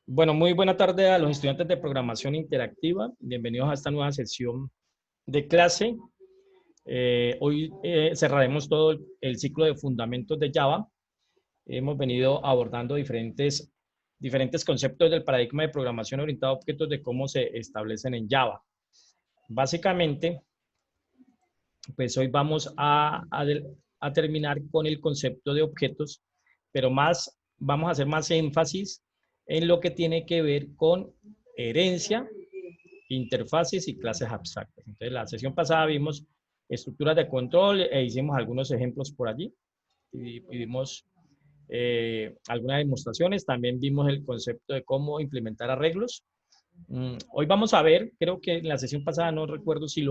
Bueno, muy buena tarde a los estudiantes de programación interactiva. Bienvenidos a esta nueva sesión de clase. Hoy cerraremos todo el ciclo de fundamentos de Java. Hemos venido abordando diferentes conceptos del paradigma de programación orientada a objetos de cómo se establecen en Java. Básicamente, pues hoy vamos a terminar con el concepto de objetos, pero vamos a hacer más énfasis en lo que tiene que ver con herencia, interfaces y clases abstractas. Entonces, la sesión pasada vimos estructuras de control e hicimos algunos ejemplos por allí y vimos algunas demostraciones. También vimos el concepto de cómo implementar arreglos. Hoy vamos a ver, creo que en la sesión pasada no recuerdo si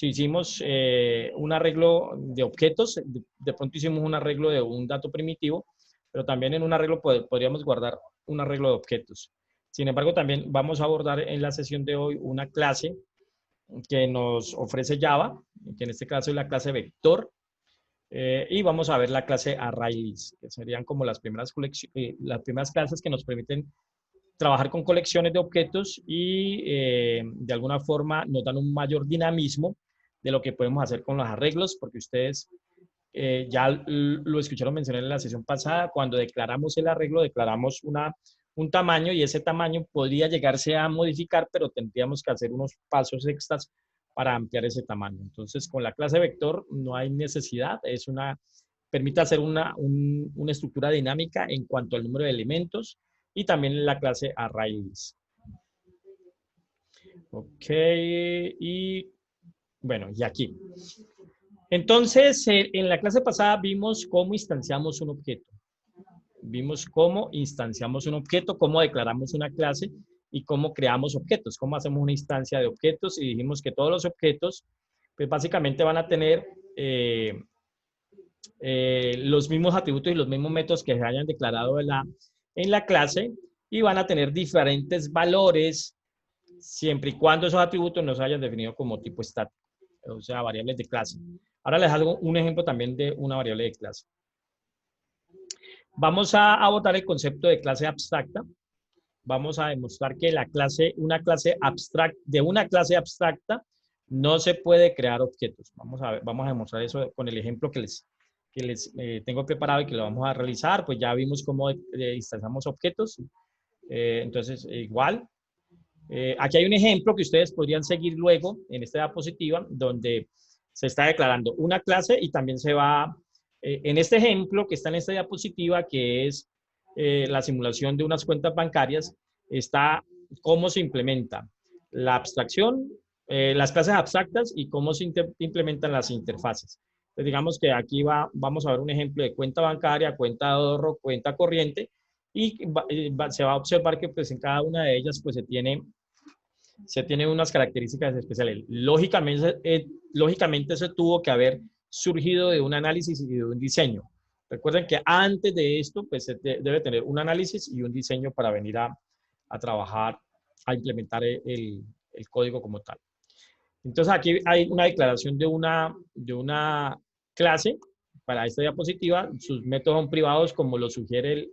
hicimos un arreglo de objetos, de pronto hicimos un arreglo de un dato primitivo, pero también en un arreglo podríamos guardar un arreglo de objetos. Sin embargo, también vamos a abordar en la sesión de hoy una clase que nos ofrece Java, que en este caso es la clase vector, y vamos a ver la clase ArrayList, que serían como las primeras clases que nos permiten trabajar con colecciones de objetos y de alguna forma nos dan un mayor dinamismo de lo que podemos hacer con los arreglos, porque ustedes ya lo escucharon mencionar en la sesión pasada, cuando declaramos el arreglo, declaramos un tamaño y ese tamaño podría llegarse a modificar, pero tendríamos que hacer unos pasos extras para ampliar ese tamaño. Entonces, con la clase vector no hay necesidad, permite hacer una estructura dinámica en cuanto al número de elementos y también la clase ArrayList. Ok, y bueno, y aquí. Entonces, en la clase pasada vimos cómo instanciamos un objeto. Vimos cómo instanciamos un objeto, cómo declaramos una clase y cómo creamos objetos, cómo hacemos una instancia de objetos y dijimos que todos los objetos, pues básicamente van a tener los mismos atributos y los mismos métodos que se hayan declarado en la clase y van a tener diferentes valores siempre y cuando esos atributos no se hayan definido como tipo estático, o sea, variables de clase. Ahora les hago un ejemplo también de una variable de clase. Vamos a abordar el concepto de clase abstracta. Vamos a demostrar que de una clase abstracta no se puede crear objetos. Vamos a demostrar eso con el ejemplo que les tengo preparado y que lo vamos a realizar. Pues ya vimos cómo instanciamos objetos. Entonces, igual. Aquí hay un ejemplo que ustedes podrían seguir luego en esta diapositiva, donde se está declarando una clase y también se va, en este ejemplo que está en esta diapositiva, que es la simulación de unas cuentas bancarias, está cómo se implementa la abstracción, las clases abstractas y cómo se implementan las interfaces. Entonces, digamos que aquí vamos a ver un ejemplo de cuenta bancaria, cuenta de ahorro, cuenta corriente, y se va a observar que pues en cada una de ellas pues se tiene unas características especiales. Lógicamente eso tuvo que haber surgido de un análisis y de un diseño. Recuerden que antes de esto pues se debe tener un análisis y un diseño para venir a trabajar, a implementar el código como tal. Entonces aquí hay una declaración de una clase para esta diapositiva. Sus métodos son privados como lo sugiere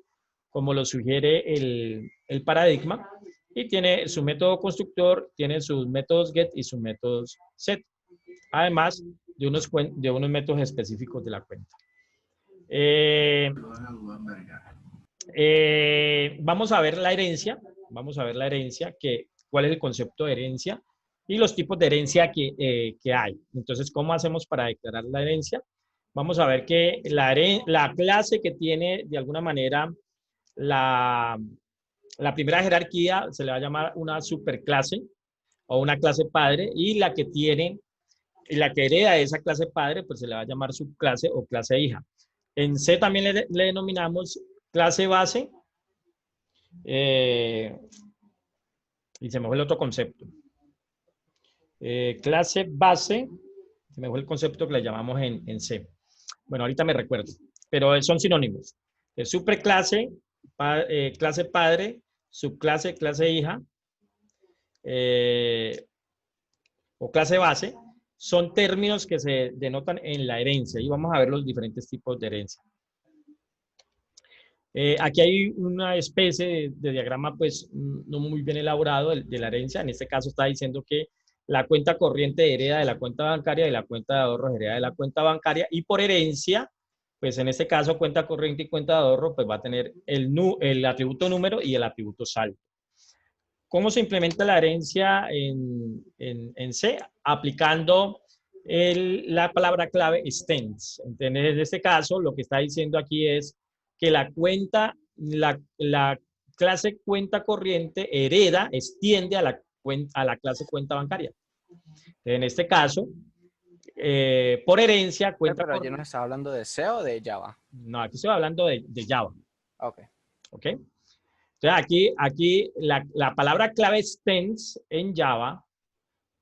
el paradigma, y tiene su método constructor, tiene sus métodos get y sus métodos set, además de unos métodos específicos de la cuenta. Vamos a ver la herencia, cuál es el concepto de herencia y los tipos de herencia que hay. Entonces, ¿cómo hacemos para declarar la herencia? Vamos a ver que la clase que tiene de alguna manera la primera jerarquía se le va a llamar una superclase o una clase padre, y la que hereda de esa clase padre, pues se le va a llamar subclase o clase hija. En C también le denominamos clase base, y se me fue el otro concepto. Clase base, se me fue el concepto que le llamamos en C. Bueno, ahorita me recuerdo, pero son sinónimos. Superclase, clase padre, subclase, clase hija, o clase base, son términos que se denotan en la herencia, y vamos a ver los diferentes tipos de herencia. Aquí hay una especie de diagrama, pues, no muy bien elaborado de la herencia. En este caso está diciendo que la cuenta corriente hereda de la cuenta bancaria y la cuenta de ahorros hereda de la cuenta bancaria. Y por herencia, pues en este caso, cuenta corriente y cuenta de ahorro, pues va a tener el atributo número y el atributo saldo. ¿Cómo se implementa la herencia en C? Aplicando la palabra clave extends. Entonces, en este caso, lo que está diciendo aquí es que la clase cuenta corriente hereda, extiende a la clase cuenta bancaria. En este caso, por herencia, cuenta Pero allí nos corriente. está hablando de C o de Java. No, aquí estoy hablando de Java. Ok. ¿Ok? Entonces, aquí la palabra clave extends en Java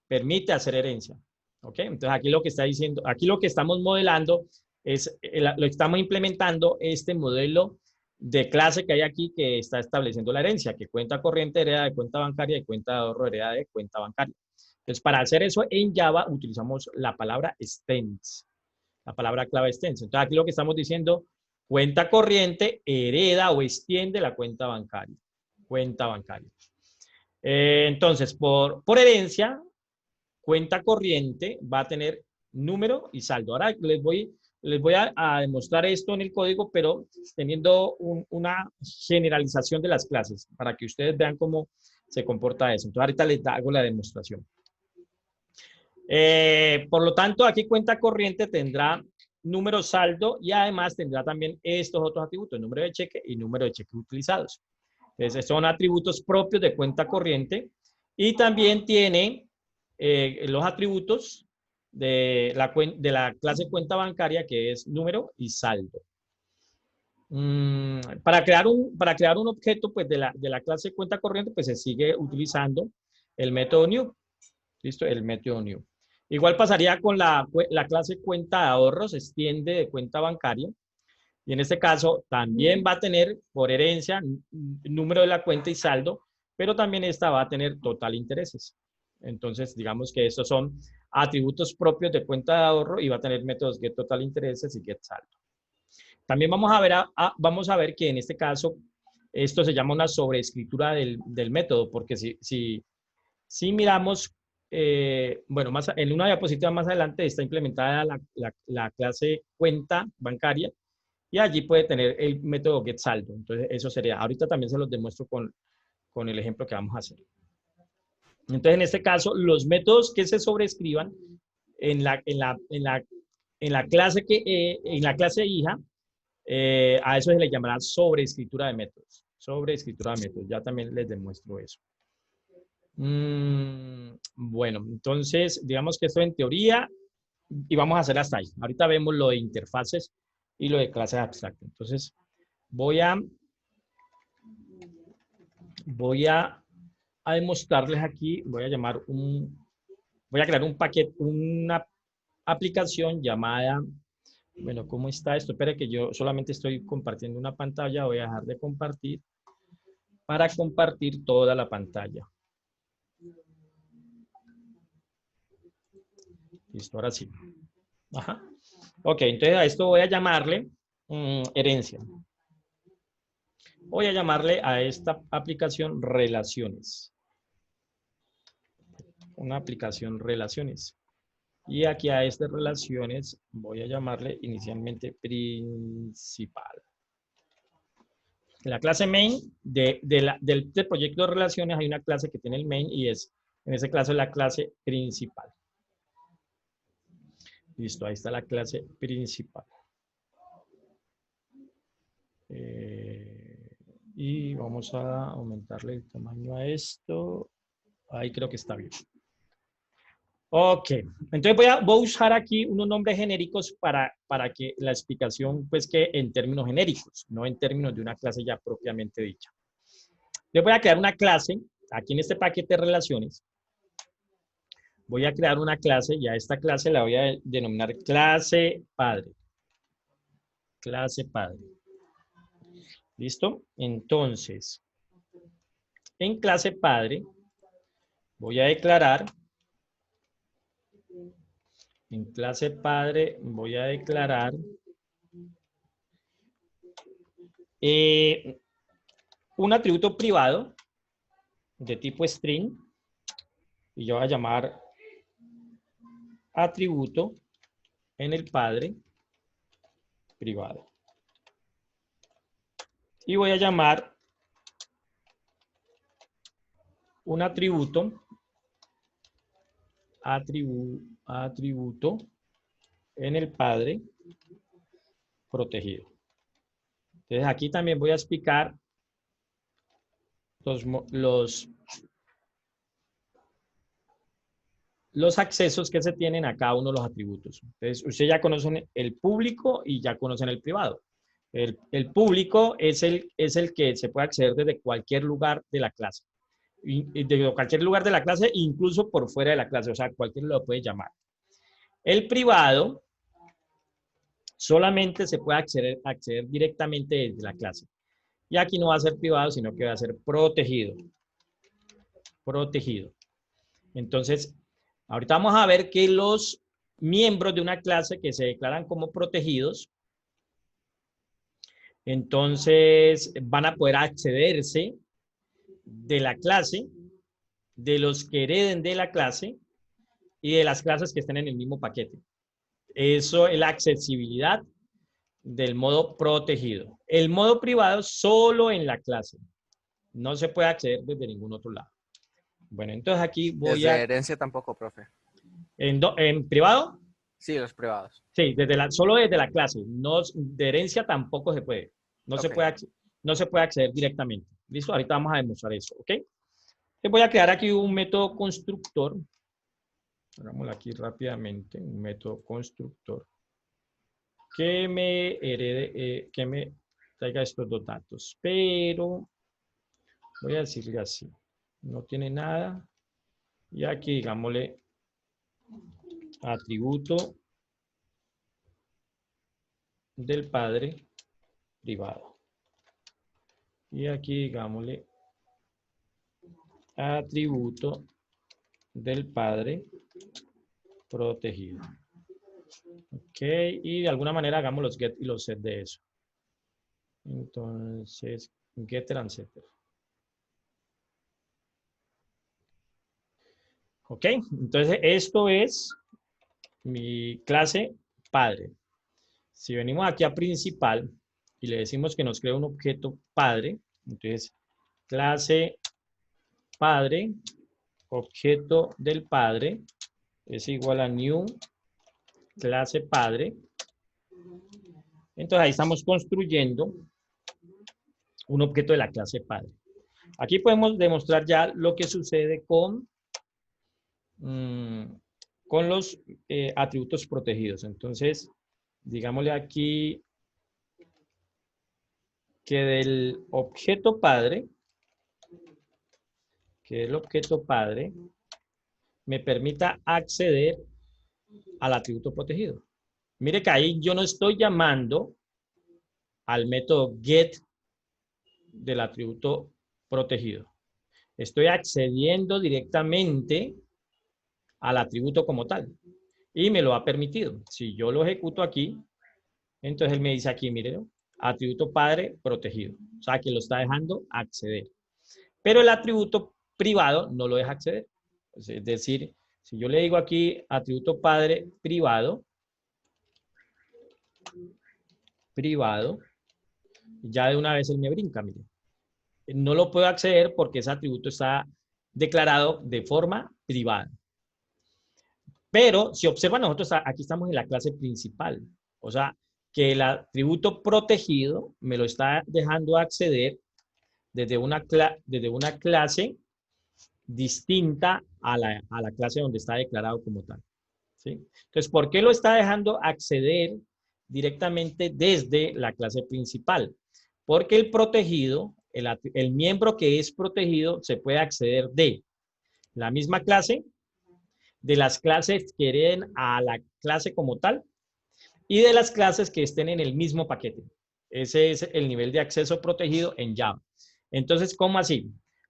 permite hacer herencia. ¿Ok? Entonces, aquí lo que está diciendo, aquí lo que estamos modelando es, lo estamos implementando este modelo de clase que hay aquí que está estableciendo la herencia, que cuenta corriente hereda de cuenta bancaria y cuenta de ahorro hereda de cuenta bancaria. Entonces, para hacer eso en Java utilizamos la palabra extends, la palabra clave extends. Entonces, aquí lo que estamos diciendo, cuenta corriente hereda o extiende la cuenta bancaria. Cuenta bancaria. Entonces, por herencia, cuenta corriente va a tener número y saldo. Ahora les voy a demostrar esto en el código, pero teniendo una generalización de las clases para que ustedes vean cómo se comporta eso. Entonces, ahorita les hago la demostración. Por lo tanto, aquí cuenta corriente tendrá número saldo y además tendrá también estos otros atributos, número de cheque y número de cheque utilizados. Entonces, son atributos propios de cuenta corriente y también tiene los atributos de la clase cuenta bancaria, que es número y saldo. Para crear un objeto pues, de la clase cuenta corriente, pues se sigue utilizando el método new. ¿Listo? El método new. Igual pasaría con la clase cuenta de ahorros, se extiende de cuenta bancaria. Y en este caso también va a tener por herencia número de la cuenta y saldo, pero también esta va a tener total intereses. Entonces, digamos que estos son atributos propios de cuenta de ahorro y va a tener métodos get total intereses y get saldo. También vamos a ver que en este caso esto se llama una sobreescritura del método, porque si miramos, bueno, en una diapositiva más adelante está implementada la clase cuenta bancaria y allí puede tener el método getSaldo. Entonces, eso sería. Ahorita también se los demuestro con el ejemplo que vamos a hacer. Entonces, en este caso, los métodos que se sobrescriban en la clase en la clase hija, a eso se le llamará sobreescritura de métodos. Sobreescritura de métodos. Ya también les demuestro eso. Bueno, entonces, digamos que esto en teoría, y vamos a hacer hasta ahí. Ahorita vemos lo de interfaces y lo de clases abstractas. Entonces, voy a demostrarles aquí, voy a crear un paquete, una aplicación llamada, bueno, ¿cómo está esto? Espera que yo solamente estoy compartiendo una pantalla, voy a dejar de compartir para compartir toda la pantalla. Listo, ahora sí. Ajá. Ok, entonces a esto voy a llamarle herencia. Voy a llamarle a esta aplicación relaciones. Una aplicación relaciones. Y aquí a estas relaciones voy a llamarle inicialmente principal. En la clase main del proyecto de relaciones hay una clase que tiene el main y en ese caso es la clase principal. Listo, ahí está la clase principal. Y vamos a aumentarle el tamaño a esto. Ahí creo que está bien. Ok, entonces voy a usar aquí unos nombres genéricos para que la explicación pues que en términos genéricos, no en términos de una clase ya propiamente dicha. Yo voy a crear una clase, aquí en este paquete de relaciones, voy a crear una clase y a esta clase la voy a denominar clase padre. Clase padre. ¿Listo? Entonces, en clase padre voy a declarar, en clase padre voy a declarar un atributo privado de tipo string, y yo voy a llamar atributo en el padre privado. Y voy a llamar un atributo, atributo en el padre protegido. Entonces aquí también voy a explicar los accesos que se tienen a cada uno de los atributos. Entonces, ustedes ya conocen el público y ya conocen el privado. El público es el que se puede acceder desde cualquier lugar de la clase. De cualquier lugar de la clase, incluso por fuera de la clase. O sea, cualquiera lo puede llamar. El privado solamente se puede acceder directamente desde la clase. Y aquí no va a ser privado, sino que va a ser protegido. Protegido. Entonces, ahorita vamos a ver que los miembros de una clase que se declaran como protegidos, entonces van a poder accederse de la clase, de los que hereden de la clase y de las clases que estén en el mismo paquete. Eso es la accesibilidad del modo protegido. El modo privado solo en la clase. No se puede acceder desde ningún otro lado. Bueno, entonces aquí voy Desde a... herencia tampoco, profe. ¿En privado? Sí, los privados. Sí, solo desde la clase. No, de herencia tampoco se puede. No se Ok. puede, no se puede acceder directamente. ¿Listo? Ahorita vamos a demostrar eso, ¿ok? Entonces voy a crear aquí un método constructor. Hagámoslo aquí rápidamente. Un método constructor que me herede, que me traiga estos dos datos. Pero voy a decirle así. No tiene nada. Y aquí digámosle atributo del padre privado. Y aquí digámosle atributo del padre protegido. Ok, y de alguna manera hagamos los get y los set de eso. Entonces, getter and setter. Ok, entonces esto es mi clase padre. Si venimos aquí a principal y le decimos que nos crea un objeto padre, entonces clase padre, objeto del padre, es igual a new clase padre. Entonces ahí estamos construyendo un objeto de la clase padre. Aquí podemos demostrar ya lo que sucede con los atributos protegidos. Entonces, digámosle aquí que del objeto padre, me permita acceder al atributo protegido. Mire que ahí yo no estoy llamando al método get del atributo protegido. Estoy accediendo directamente al atributo como tal. Y me lo ha permitido. Si yo lo ejecuto aquí, entonces él me dice aquí, mire, atributo padre protegido. O sea, que lo está dejando acceder. Pero el atributo privado no lo deja acceder. Es decir, si yo le digo aquí atributo padre privado, ya de una vez él me brinca, mire. No lo puedo acceder porque ese atributo está declarado de forma privada. Pero si observan, nosotros aquí estamos en la clase principal. O sea, que el atributo protegido me lo está dejando acceder desde una clase distinta a la clase donde está declarado como tal. ¿Sí? Entonces, ¿por qué lo está dejando acceder directamente desde la clase principal? Porque el protegido, el miembro que es protegido, se puede acceder de la misma clase, de las clases que hereden a la clase como tal y de las clases que estén en el mismo paquete. Ese es el nivel de acceso protegido en Java. Entonces, ¿cómo así?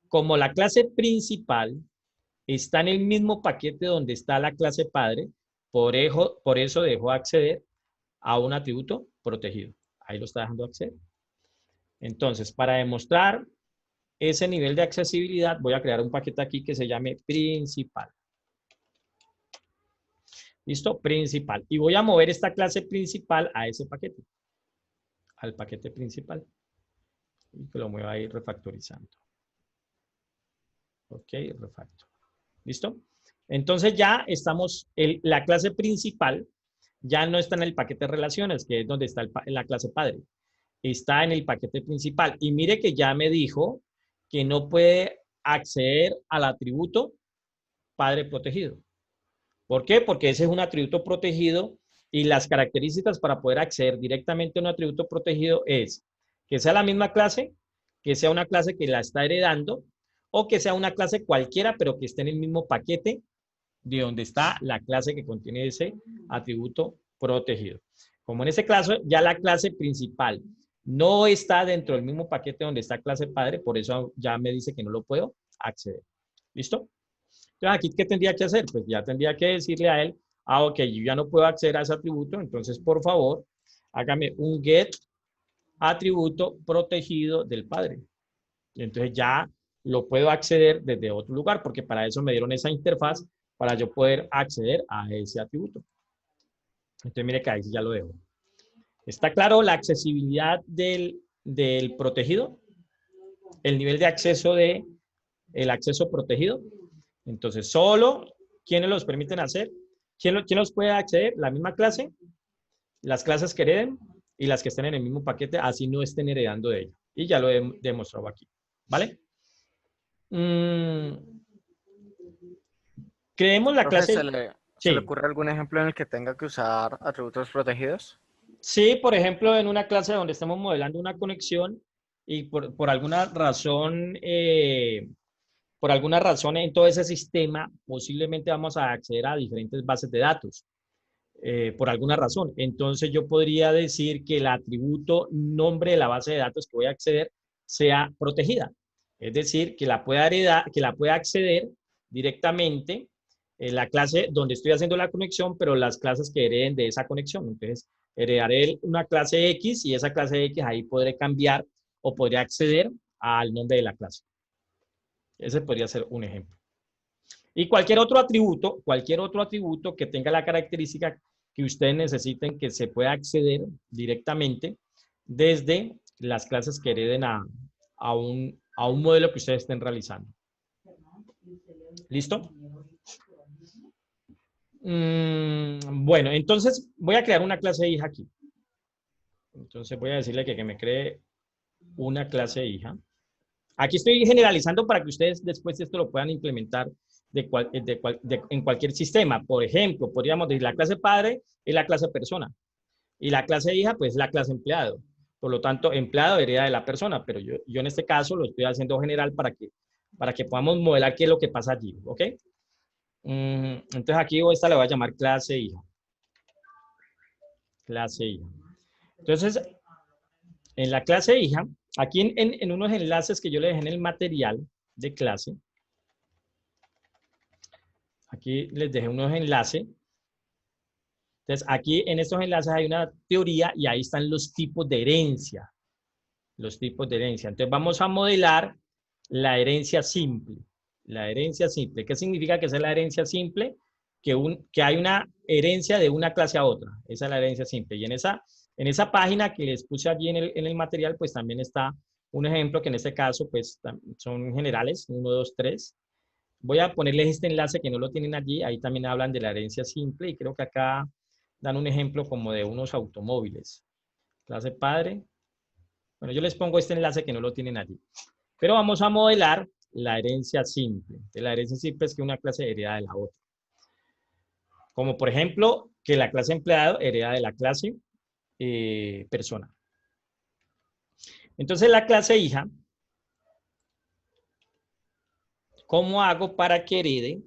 Como la clase principal está en el mismo paquete donde está la clase padre, por eso dejó acceder a un atributo protegido. Ahí lo está dejando acceder. Entonces, para demostrar ese nivel de accesibilidad, voy a crear un paquete aquí que se llame principal. ¿Listo? Principal. Y voy a mover esta clase principal a ese paquete, al paquete principal. Y que lo mueva ahí refactorizando. Ok, refactor. ¿Listo? Entonces ya estamos, la clase principal ya no está en el paquete de relaciones, que es donde está la clase padre. Está en el paquete principal. Y mire que ya me dijo que no puede acceder al atributo padre protegido. ¿Por qué? Porque ese es un atributo protegido y las características para poder acceder directamente a un atributo protegido es que sea la misma clase, que sea una clase que la está heredando o que sea una clase cualquiera, pero que esté en el mismo paquete de donde está la clase que contiene ese atributo protegido. Como en ese caso, ya la clase principal no está dentro del mismo paquete donde está clase padre, por eso ya me dice que no lo puedo acceder. ¿Listo? Entonces, aquí, ¿qué tendría que hacer? Pues ya tendría que decirle a él, ok, yo ya no puedo acceder a ese atributo, entonces, por favor, hágame un get atributo protegido del padre. Y entonces ya lo puedo acceder desde otro lugar, porque para eso me dieron esa interfaz para yo poder acceder a ese atributo. Entonces, mire que ahí ya lo dejo. ¿Está claro la accesibilidad del protegido? El nivel de acceso el acceso protegido. Entonces, solo ¿quiénes los permiten hacer? ¿Quién los puede acceder? La misma clase, las clases que hereden y las que estén en el mismo paquete, así no estén heredando de ella. Y ya lo he demostrado aquí. ¿Vale? Creemos la Profe, clase. ¿se le Sí. ocurre algún ejemplo en el que tenga que usar atributos protegidos? Sí, por ejemplo, en una clase donde estamos modelando una conexión y por por alguna razón en todo ese sistema, posiblemente vamos a acceder a diferentes bases de datos, por alguna razón. Entonces yo podría decir que el atributo nombre de la base de datos que voy a acceder sea protegida. Es decir, que la pueda heredar, que la pueda acceder directamente en la clase donde estoy haciendo la conexión, pero las clases que hereden de esa conexión. Entonces, heredaré una clase X y esa clase X ahí podré cambiar o podré acceder al nombre de la clase. Ese podría ser un ejemplo. Y cualquier otro atributo que tenga la característica que ustedes necesiten que se pueda acceder directamente desde las clases que hereden a un modelo que ustedes estén realizando. ¿Listo? Bueno, entonces voy a crear una clase hija aquí. Entonces voy a decirle que me cree una clase hija. Aquí estoy generalizando para que ustedes después esto lo puedan implementar en cualquier sistema. Por ejemplo, podríamos decir la clase padre es la clase persona y la clase hija pues es la clase empleado. Por lo tanto, empleado hereda de la persona, pero yo en este caso lo estoy haciendo general para que podamos modelar qué es lo que pasa allí, ¿ok? Entonces aquí esta le voy a llamar clase hija. Clase hija. Entonces, en la clase hija, aquí en unos enlaces que yo le dejé en el material de clase, aquí les dejé unos enlaces. Entonces, aquí en estos enlaces hay una teoría y ahí están los tipos de herencia. Los tipos de herencia. Entonces, vamos a modelar la herencia simple. La herencia simple. ¿Qué significa que es la herencia simple? Que hay una herencia de una clase a otra. Esa es la herencia simple. Y en esa página que les puse allí en el material, pues también está un ejemplo que en este caso, pues son generales, 1, 2, 3. Voy a ponerles este enlace que no lo tienen allí. Ahí también hablan de la herencia simple y creo que acá dan un ejemplo como de unos automóviles. Clase padre. Bueno, yo les pongo este enlace que no lo tienen allí. Pero vamos a modelar la herencia simple. La herencia simple es que una clase hereda de la otra. Como por ejemplo, que la clase empleado hereda de la clase persona. Entonces la clase hija, ¿cómo hago para que herede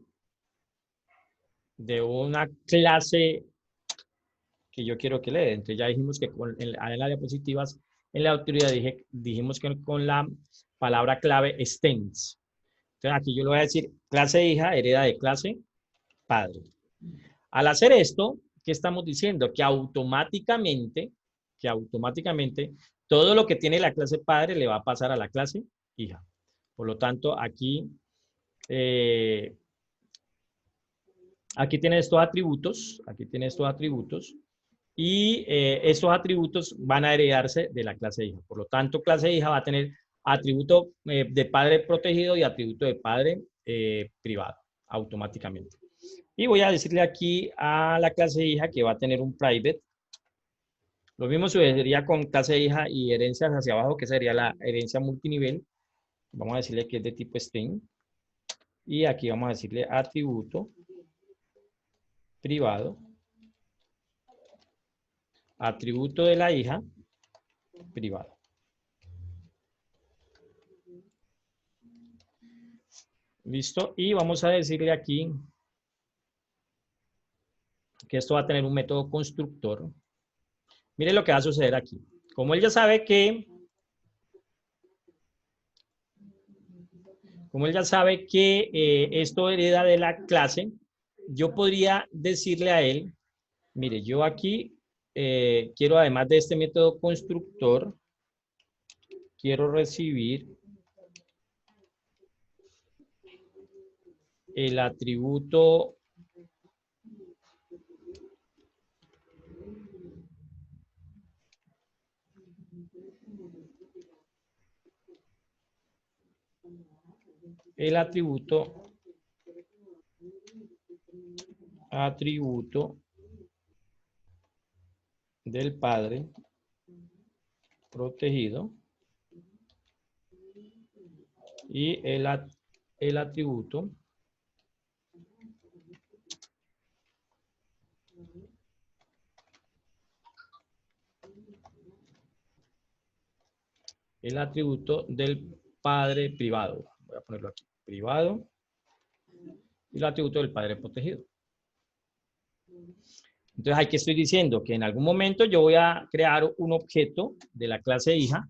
de una clase que yo quiero que le dé? Entonces ya dijimos que en las diapositivas, en la autoridad dijimos que con la palabra clave extends. Entonces aquí yo le voy a decir clase hija hereda de clase padre. Al hacer esto, ¿qué estamos diciendo? Que automáticamente que automáticamente todo lo que tiene la clase padre le va a pasar a la clase hija. Por lo tanto, aquí tiene estos atributos, y estos atributos van a heredarse de la clase hija. Por lo tanto, clase hija va a tener atributo de padre protegido y atributo de padre privado automáticamente. Y voy a decirle aquí a la clase hija que va a tener un private. Lo mismo sucedería con clase hija y herencias hacia abajo, que sería la herencia multinivel. Vamos a decirle que es de tipo string. Y aquí vamos a decirle atributo privado, atributo de la hija privado. ¿Listo? Y vamos a decirle aquí que esto va a tener un método constructor. Mire lo que va a suceder aquí. Como él ya sabe que esto hereda de la clase, yo podría decirle a él, mire, yo aquí quiero, además de este método constructor, quiero recibir el atributo del padre protegido y el atributo del padre privado. Voy a ponerlo aquí, privado, y el atributo del padre protegido. Entonces, aquí estoy diciendo que en algún momento yo voy a crear un objeto de la clase hija,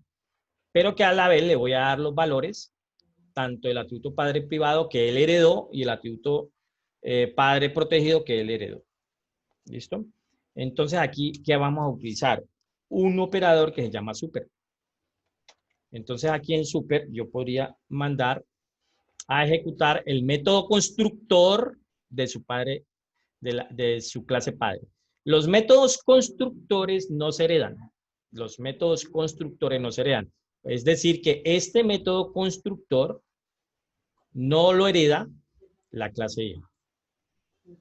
pero que a la vez le voy a dar los valores, tanto el atributo padre privado que él heredó y el atributo padre protegido que él heredó. ¿Listo? Entonces, aquí, ¿qué vamos a utilizar? Un operador que se llama super. Entonces, aquí en super yo podría mandar a ejecutar el método constructor de su padre, de su clase padre. Los métodos constructores no se heredan. Los métodos constructores no se heredan. Es decir, que este método constructor no lo hereda la clase hija.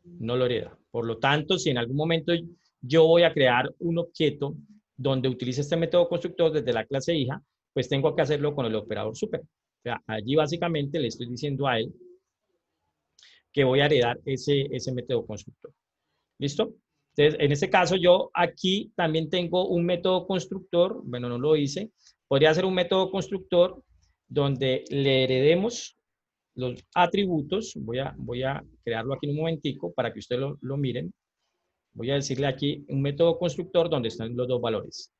No lo hereda. Por lo tanto, si en algún momento yo voy a crear un objeto donde utilice este método constructor desde la clase hija, pues tengo que hacerlo con el operador super. O sea, allí básicamente le estoy diciendo a él que voy a heredar ese método constructor. ¿Listo? Entonces, en este caso, yo aquí también tengo un método constructor, bueno, no lo hice, podría ser un método constructor donde le heredemos los atributos. Voy a crearlo aquí en un momentico para que ustedes lo miren. Voy a decirle aquí un método constructor donde están los dos valores.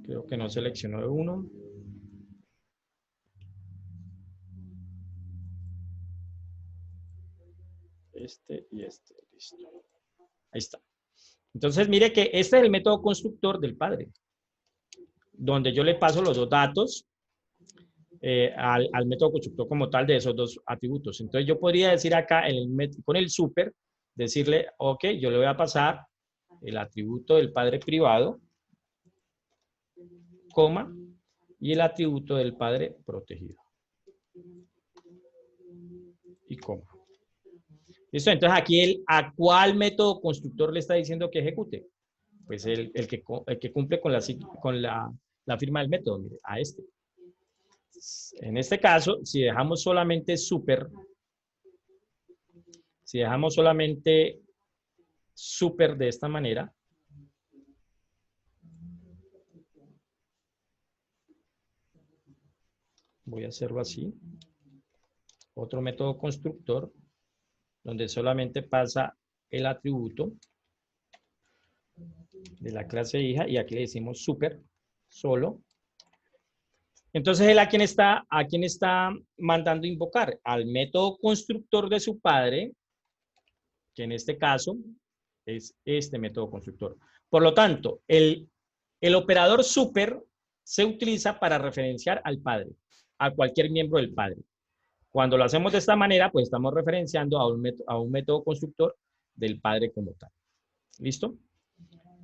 Creo que no seleccionó uno. Este y este, listo. Ahí está. Entonces, mire que este es el método constructor del padre, donde yo le paso los dos datos al método constructor como tal de esos dos atributos. Entonces, yo podría decir acá con el super, decirle, ok, yo le voy a pasar el atributo del padre privado, coma, y el atributo del padre protegido. Y coma. ¿Listo? Entonces, aquí ¿a cuál método constructor le está diciendo que ejecute? Pues el que cumple con la firma del método, mire, a este. En este caso, si dejamos solamente super de esta manera, voy a hacerlo así, otro método constructor, donde solamente pasa el atributo de la clase hija, y aquí le decimos super, solo. Entonces, él a quién está mandando invocar? Al método constructor de su padre, que en este caso es este método constructor. Por lo tanto, el operador super se utiliza para referenciar al padre, a cualquier miembro del padre. Cuando lo hacemos de esta manera, pues estamos referenciando a un método constructor del padre como tal. ¿Listo?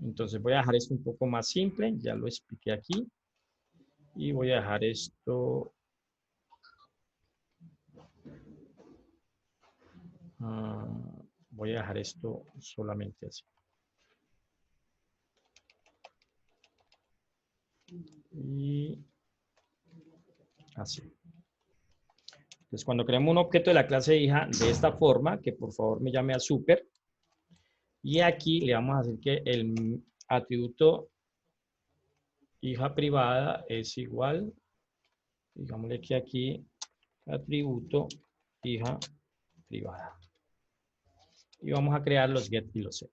Entonces voy a dejar esto un poco más simple, ya lo expliqué aquí. Y voy a dejar esto... voy a dejar esto solamente así. Y así. Entonces, cuando creemos un objeto de la clase hija de esta forma, que por favor me llame a super, y aquí le vamos a decir que el atributo hija privada es igual, digámosle que aquí, atributo hija privada. Y vamos a crear los get y los set.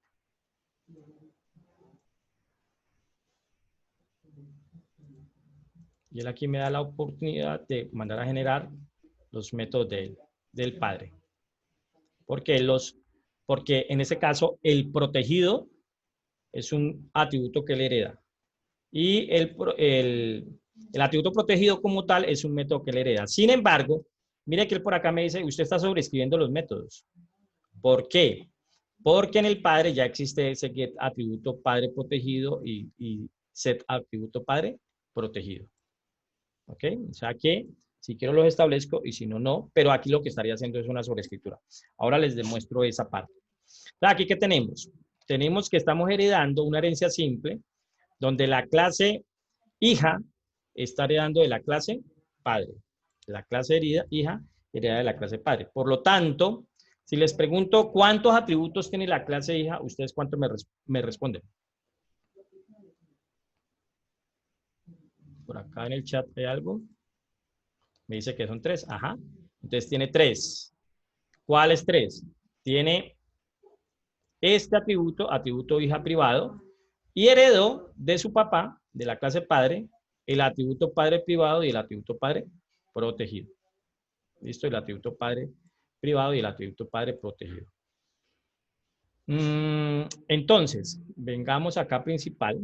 Y él aquí me da la oportunidad de mandar a generar los métodos del padre. Porque en ese caso el protegido es un atributo que le hereda. Y el atributo protegido como tal es un método que le hereda. Sin embargo, mire que él por acá me dice, usted está sobreescribiendo los métodos. ¿Por qué? Porque en el padre ya existe ese get atributo padre protegido y set atributo padre protegido. ¿Ok? O sea que si quiero los establezco y si no, no. Pero aquí lo que estaría haciendo es una sobreescritura. Ahora les demuestro esa parte. Aquí, ¿qué tenemos? Tenemos que estamos heredando una herencia simple donde la clase hija está heredando de la clase padre. La clase hija hereda de la clase padre. Por lo tanto, si les pregunto cuántos atributos tiene la clase hija, ¿ustedes cuánto me responden? Por acá en el chat hay algo. Me dice que son 3. Ajá. Entonces tiene 3. ¿Cuáles 3? Tiene este atributo, atributo hija privado, y heredó de su papá, de la clase padre, el atributo padre privado y el atributo padre protegido. ¿Listo? El atributo padre privado y el atributo padre protegido. Entonces, vengamos acá principal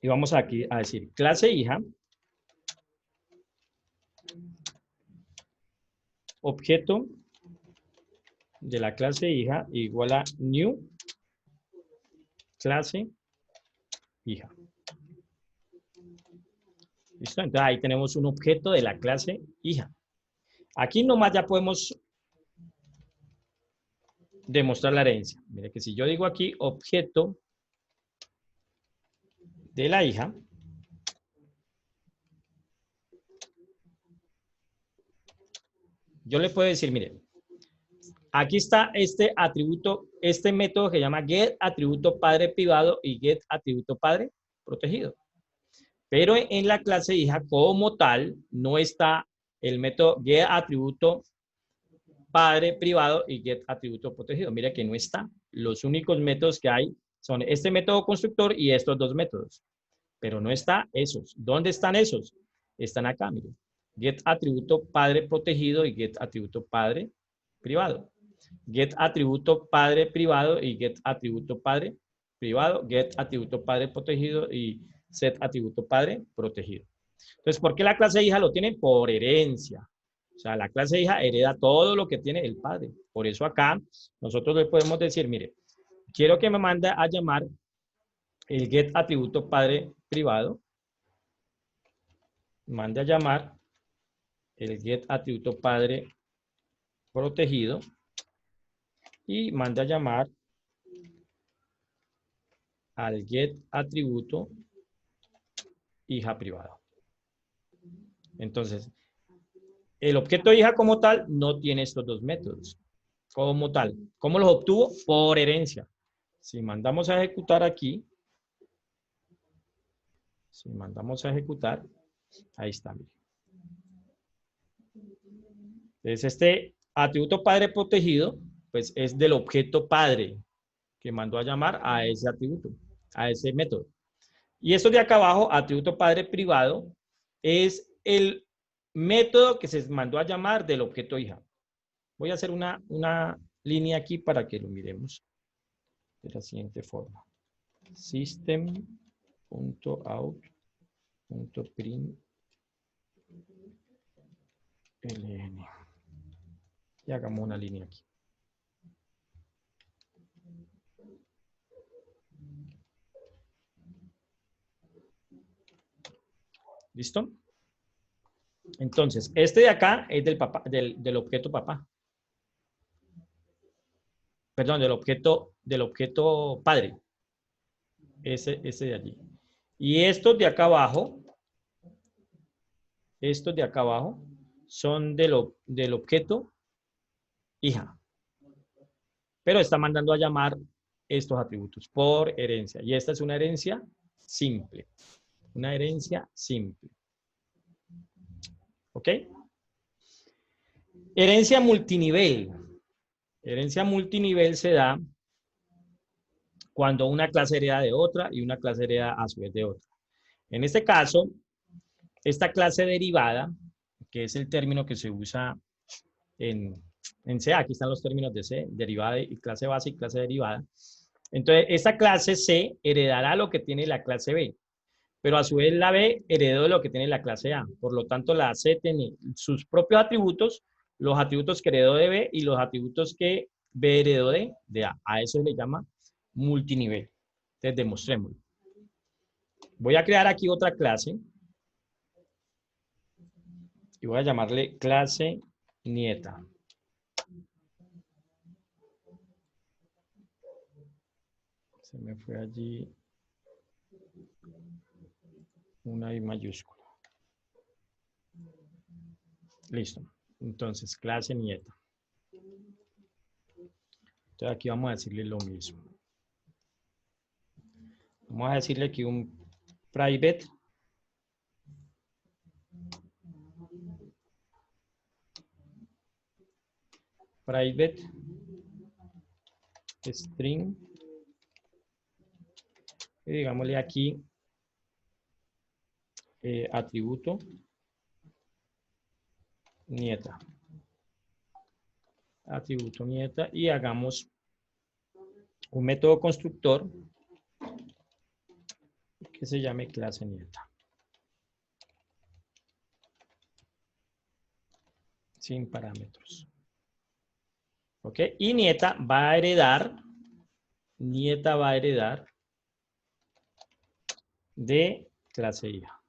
y vamos aquí a decir clase hija, objeto de la clase hija igual a new clase hija. ¿Listo? Entonces ahí tenemos un objeto de la clase hija. Aquí nomás ya podemos demostrar la herencia. Mire que si yo digo aquí objeto de la hija, yo le puedo decir, mire, aquí está este atributo, este método que se llama get atributo padre privado y get atributo padre protegido. Pero en la clase hija como tal no está el método get atributo padre privado y get atributo protegido. Mira que no está. Los únicos métodos que hay son este método constructor y estos dos métodos. Pero no está esos. ¿Dónde están esos? Están acá, miren. Get atributo padre protegido y get atributo padre privado. Get atributo padre privado y get atributo padre privado. Get atributo padre protegido y set atributo padre protegido. Entonces, ¿por qué la clase hija lo tiene? Por herencia. O sea, la clase hija hereda todo lo que tiene el padre. Por eso acá nosotros le podemos decir, mire, quiero que me mande a llamar el get atributo padre privado. Mande a llamar el get atributo padre protegido y mande a llamar al get atributo hija privado. Entonces, el objeto hija como tal no tiene estos dos métodos. Como tal. ¿Cómo los obtuvo? Por herencia. Si mandamos a ejecutar aquí, si mandamos a ejecutar, ahí está. Mire. Entonces, este atributo padre protegido, pues es del objeto padre que mandó a llamar a ese atributo, a ese método. Y esto de acá abajo, atributo padre privado, es el método que se mandó a llamar del objeto hija. Voy a hacer una línea aquí para que lo miremos. de la siguiente forma. System.out.println. Y hagamos una línea aquí. ¿Listo? Entonces, este de acá es del papá, del objeto papá. Perdón, del objeto padre. Ese de allí. Y estos de acá abajo son del objeto hija. Pero está mandando a llamar estos atributos por herencia. Y esta es una herencia simple. Una herencia simple. ¿Ok? Herencia multinivel. Herencia multinivel se da cuando una clase hereda de otra y una clase hereda a su vez de otra. En este caso, esta clase derivada, que es el término que se usa en C, aquí están los términos de C, derivada y clase base y clase derivada. Entonces, esta clase C heredará lo que tiene la clase B, pero a su vez la B heredó lo que tiene la clase A. Por lo tanto, la C tiene sus propios atributos, los atributos que heredó de B y los atributos que B heredó de A. A eso se le llama multinivel. Entonces, demostrémoslo. Voy a crear aquí otra clase y voy a llamarle clase nieta. Se me fue allí una I mayúscula. Listo. Entonces, clase nieta. Entonces, aquí vamos a decirle lo mismo. Vamos a decirle aquí un private string y digámosle aquí atributo nieta. Atributo nieta y hagamos un método constructor que se llame clase nieta. Sin parámetros. ¿Ok? Y nieta va a heredar de clase hija.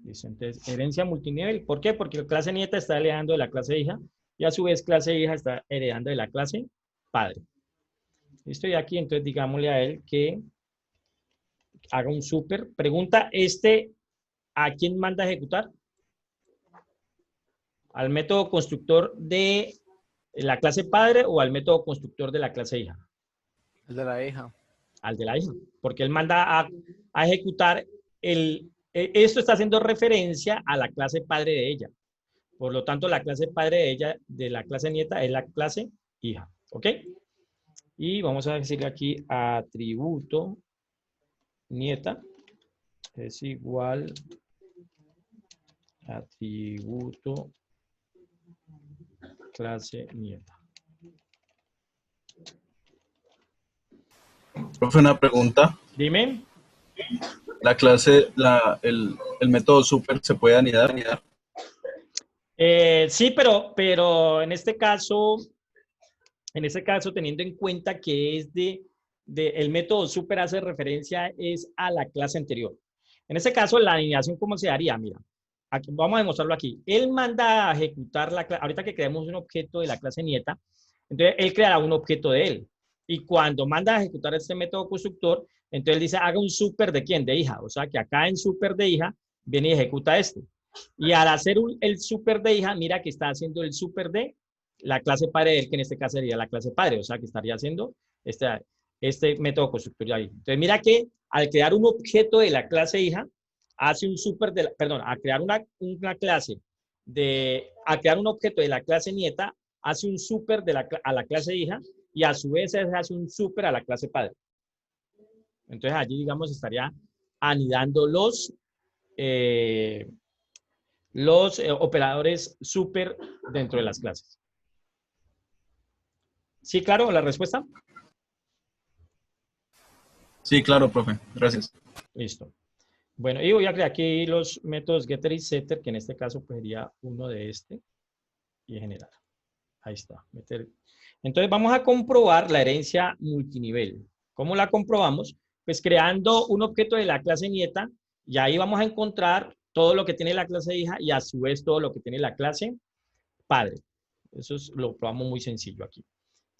Listo, entonces, herencia multinivel. ¿Por qué? Porque la clase nieta está heredando de la clase hija y a su vez clase hija está heredando de la clase padre. Listo, y aquí entonces digámosle a él que haga un super. Pregunta, ¿a quién manda a ejecutar? ¿Al método constructor de la clase padre o al método constructor de la clase hija? El de la hija. Al de la hija, porque él manda a ejecutar esto está haciendo referencia a la clase padre de ella. Por lo tanto, la clase padre de ella, de la clase nieta, es la clase hija. ¿Ok? Y vamos a decirle aquí atributo nieta es igual atributo clase nieta. Profe, una pregunta. Dime. La clase, el método super se puede anidar. Sí, pero en este caso, teniendo en cuenta que es el método super hace referencia es a la clase anterior. En este caso, la anidación, ¿cómo se haría? Mira, aquí, vamos a demostrarlo aquí. Él manda a ejecutar ahorita que creemos un objeto de la clase nieta, entonces él creará un objeto de él. Y cuando manda a ejecutar este método constructor, entonces él dice, haga un super de quién, de hija. O sea que acá en super de hija, viene y ejecuta este. Y al hacer el super de hija, mira que está haciendo el super de la clase padre de él, que en este caso sería la clase padre. O sea que estaría haciendo este método constructor ahí. Entonces mira que al crear un objeto de la clase hija, hace un super de a crear una clase a crear un objeto de la clase nieta, hace un super a la clase hija y a su vez hace un super a la clase padre. Entonces allí, digamos, estaría anidando los operadores super dentro de las clases. Sí, claro, la respuesta. Sí, claro, profe. Gracias. Listo. Bueno, y voy a crear aquí los métodos getter y setter, que en este caso pues sería uno de este y generar. Ahí está. Meter. Entonces vamos a comprobar la herencia multinivel. ¿Cómo la comprobamos? Pues creando un objeto de la clase nieta y ahí vamos a encontrar todo lo que tiene la clase hija y a su vez todo lo que tiene la clase padre. Eso lo probamos muy sencillo aquí.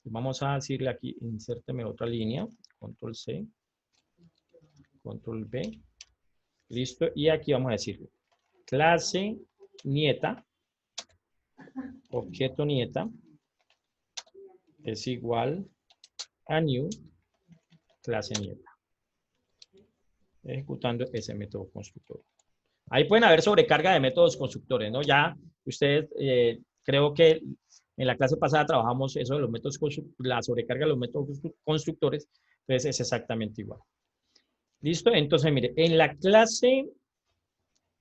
Vamos a decirle aquí, insérteme otra línea, control C, control B, listo. Y aquí vamos a decirle clase nieta, objeto nieta, es igual a new clase nieta, ejecutando ese método constructor. Ahí pueden haber sobrecarga de métodos constructores, ¿no? Ya ustedes, creo que en la clase pasada trabajamos eso de los métodos, la sobrecarga de los métodos constructores, entonces es exactamente igual. ¿Listo? Entonces, mire, en la clase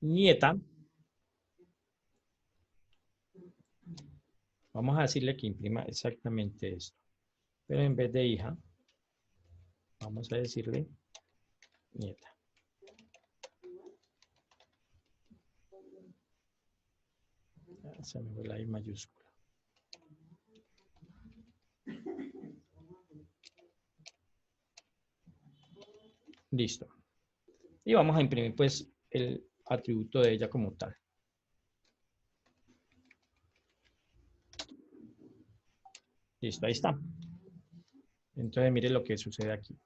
nieta, vamos a decirle que imprima exactamente esto, pero en vez de hija, vamos a decirle nieta. Se me fue la I mayúscula. Listo. Y vamos a imprimir pues el atributo de ella como tal. Listo, ahí está. Entonces mire lo que sucede aquí.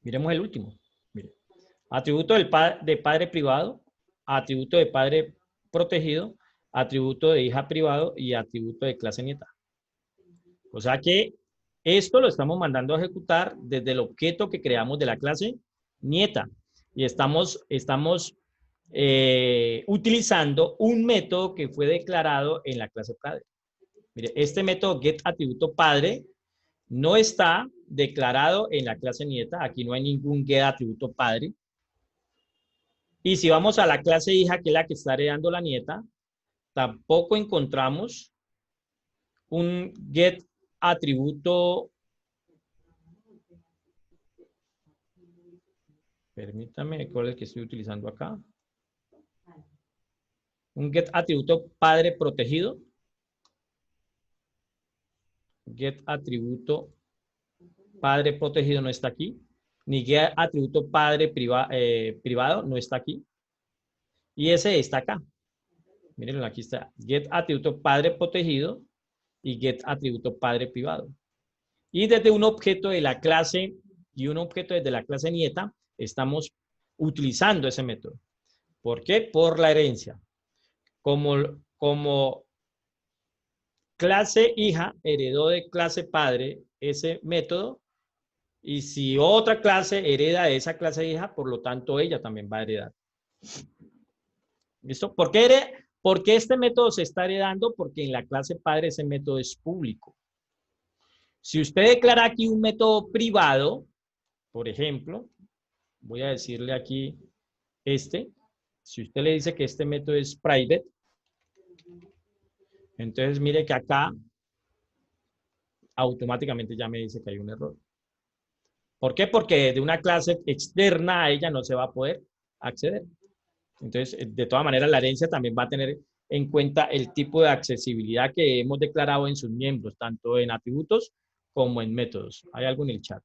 Miremos el último. Mire. Atributo de padre privado, atributo de padre protegido, atributo de hija privado y atributo de clase nieta. O sea que esto lo estamos mandando a ejecutar desde el objeto que creamos de la clase nieta. Y estamos utilizando un método que fue declarado en la clase padre. Mire, este método getAtributoPadre no está declarado en la clase nieta. Aquí no hay ningún getAtributoPadre. Y si vamos a la clase hija, que es la que está heredando la nieta, tampoco encontramos un getAtributo. Permítame, ¿cuál es el que estoy utilizando acá? Un getAtributoPadre protegido. GetAtributo padre protegido no está aquí, ni getAtributo padre privado no está aquí, y ese está acá. Miren, aquí está getAtributo padre protegido y getAtributo padre privado. Y desde un objeto de la clase y un objeto desde la clase nieta, estamos utilizando ese método. ¿Por qué? Por la herencia. Como clase hija heredó de clase padre ese método, y si otra clase hereda de esa clase hija, por lo tanto ella también va a heredar. ¿Listo? ¿Por qué este método se está heredando? Porque en la clase padre ese método es público. Si usted declara aquí un método privado, por ejemplo, voy a decirle aquí si usted le dice que este método es private, entonces mire que acá automáticamente ya me dice que hay un error. ¿Por qué? Porque de una clase externa a ella no se va a poder acceder. Entonces, de todas maneras, la herencia también va a tener en cuenta el tipo de accesibilidad que hemos declarado en sus miembros, tanto en atributos como en métodos. ¿Hay algo en el chat?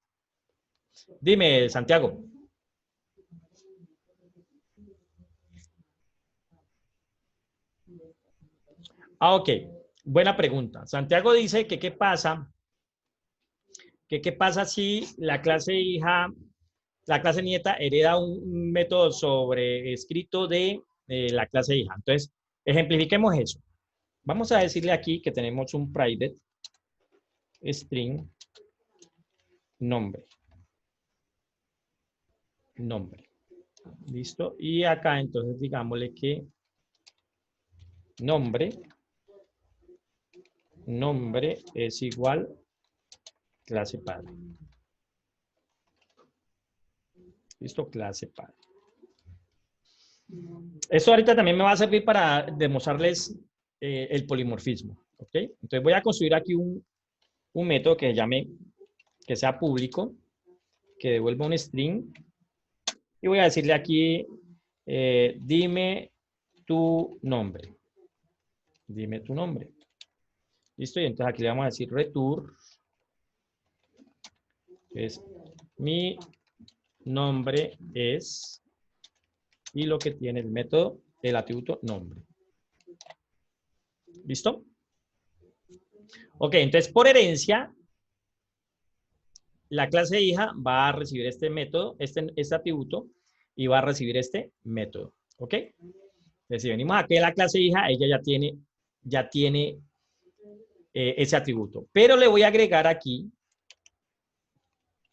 Dime, Santiago. Ok. Buena pregunta. Santiago dice que qué pasa si la clase hija, la clase nieta hereda un método sobrescrito de la clase hija. Entonces, ejemplifiquemos eso. Vamos a decirle aquí que tenemos un private string nombre. ¿Listo? Y acá entonces digámosle que nombre es igual clase padre. ¿Listo? Clase padre. Esto ahorita también me va a servir para demostrarles el polimorfismo. ¿Ok? Entonces voy a construir aquí un método que que sea público, que devuelva un string. Y voy a decirle aquí, dime tu nombre. Dime tu nombre. ¿Listo? Y entonces aquí le vamos a decir return. Es mi nombre es, y lo que tiene el método, el atributo nombre. ¿Listo? Ok, entonces por herencia, la clase hija va a recibir este método, este atributo, y va a recibir este método. ¿Ok? Entonces si venimos aquí a la clase hija, ella ya tiene ese atributo. Pero le voy a agregar aquí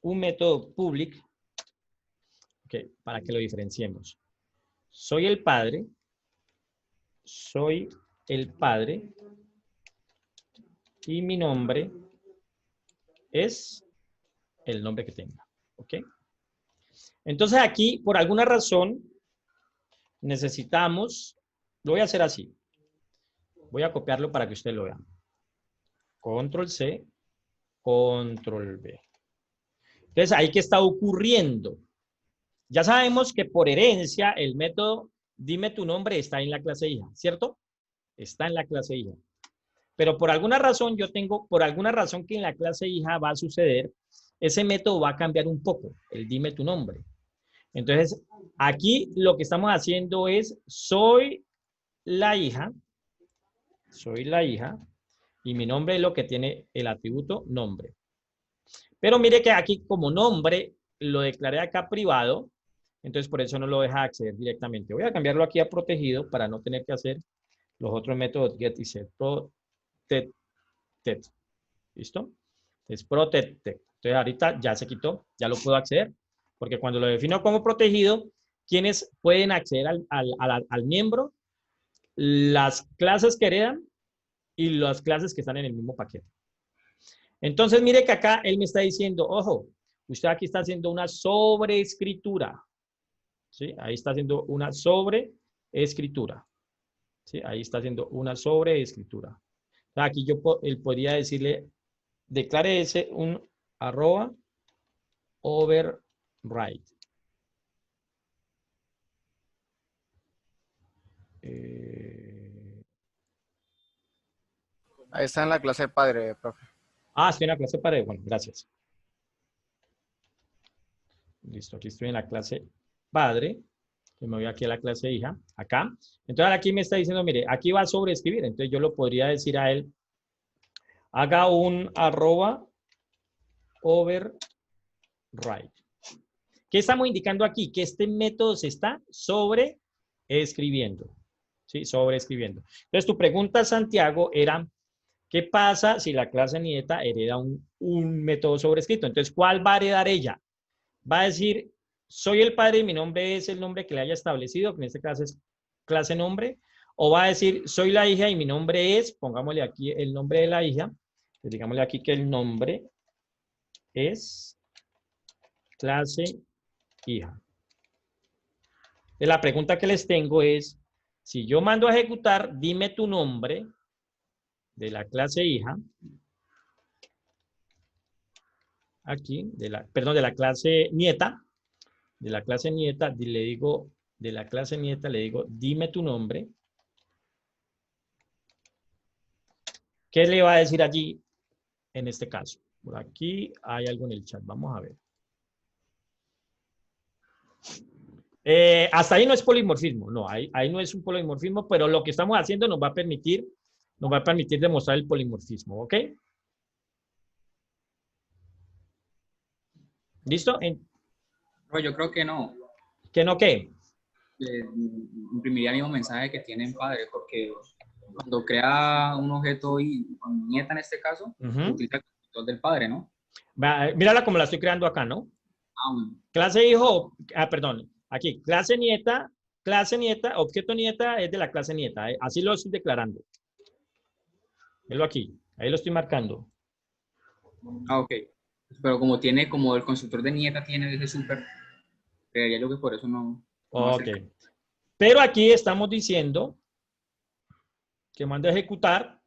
un método public, okay, para que lo diferenciemos. Soy el padre y mi nombre es el nombre que tenga. ¿Ok? Entonces aquí, por alguna razón, necesitamos, lo voy a hacer así. Voy a copiarlo para que usted lo vea. Control C, Control V. Entonces, ahí qué está ocurriendo. Ya sabemos que por herencia el método dime tu nombre está en la clase hija, ¿cierto? Está en la clase hija. Pero por alguna razón por alguna razón que en la clase hija va a suceder, ese método va a cambiar un poco, el dime tu nombre. Entonces, aquí lo que estamos haciendo es, soy la hija, y mi nombre es lo que tiene el atributo nombre. Pero mire que aquí como nombre lo declaré acá privado, entonces por eso no lo deja acceder directamente. Voy a cambiarlo aquí a protegido para no tener que hacer los otros métodos get y set. Protected. ¿Listo? Es protected. Entonces ahorita ya se quitó, ya lo puedo acceder, porque cuando lo defino como protegido, ¿quiénes pueden acceder al miembro? Las clases que heredan y las clases que están en el mismo paquete. Entonces, mire que acá él me está diciendo, ojo, usted aquí está haciendo una sobreescritura. ¿Sí? Ahí está haciendo una sobreescritura. ¿Sí? Ahí está haciendo una sobreescritura. Aquí él podría decirle, declare ese un arroba override. Ahí está en la clase de padre, profe. Estoy en la clase padre. Bueno, gracias. Listo, aquí estoy en la clase padre. Me voy aquí a la clase hija, acá. Entonces aquí me está diciendo, mire, aquí va a sobreescribir. Entonces yo lo podría decir a él, haga un arroba override. ¿Qué estamos indicando aquí? Que este método se está sobreescribiendo. ¿Sí? Sobreescribiendo. Entonces tu pregunta, Santiago, era, ¿qué pasa si la clase nieta hereda un método sobrescrito? Entonces, ¿cuál va a heredar ella? Va a decir, soy el padre y mi nombre es el nombre que le haya establecido, que en este caso es clase nombre, o va a decir, soy la hija y mi nombre es, pongámosle aquí el nombre de la hija, pues digámosle aquí que el nombre es clase hija. La pregunta que les tengo es, si yo mando a ejecutar, dime tu nombre de la clase hija, aquí, perdón, de la clase nieta, le digo, de la clase nieta, le digo, dime tu nombre. ¿Qué le va a decir allí en este caso? Por aquí hay algo en el chat, vamos a ver. Hasta ahí no es polimorfismo, no, ahí no es un polimorfismo, pero lo que estamos haciendo nos va a permitir demostrar el polimorfismo, ¿ok? ¿Listo? Pero yo creo que no. ¿Qué no qué? Imprimiría el mismo mensaje que tiene en padre, porque cuando crea un objeto y nieta en este caso, utiliza el constructor del padre, ¿no? Mírala como la estoy creando acá, ¿no? Bueno. Clase hijo, perdón, aquí, clase nieta, objeto nieta es de la clase nieta, así lo estoy declarando. Velo aquí, ahí lo estoy marcando. Ok. Pero como el constructor de nieta tiene ese súper, creería yo que por eso no. Ok. Pero aquí estamos diciendo que mando a ejecutar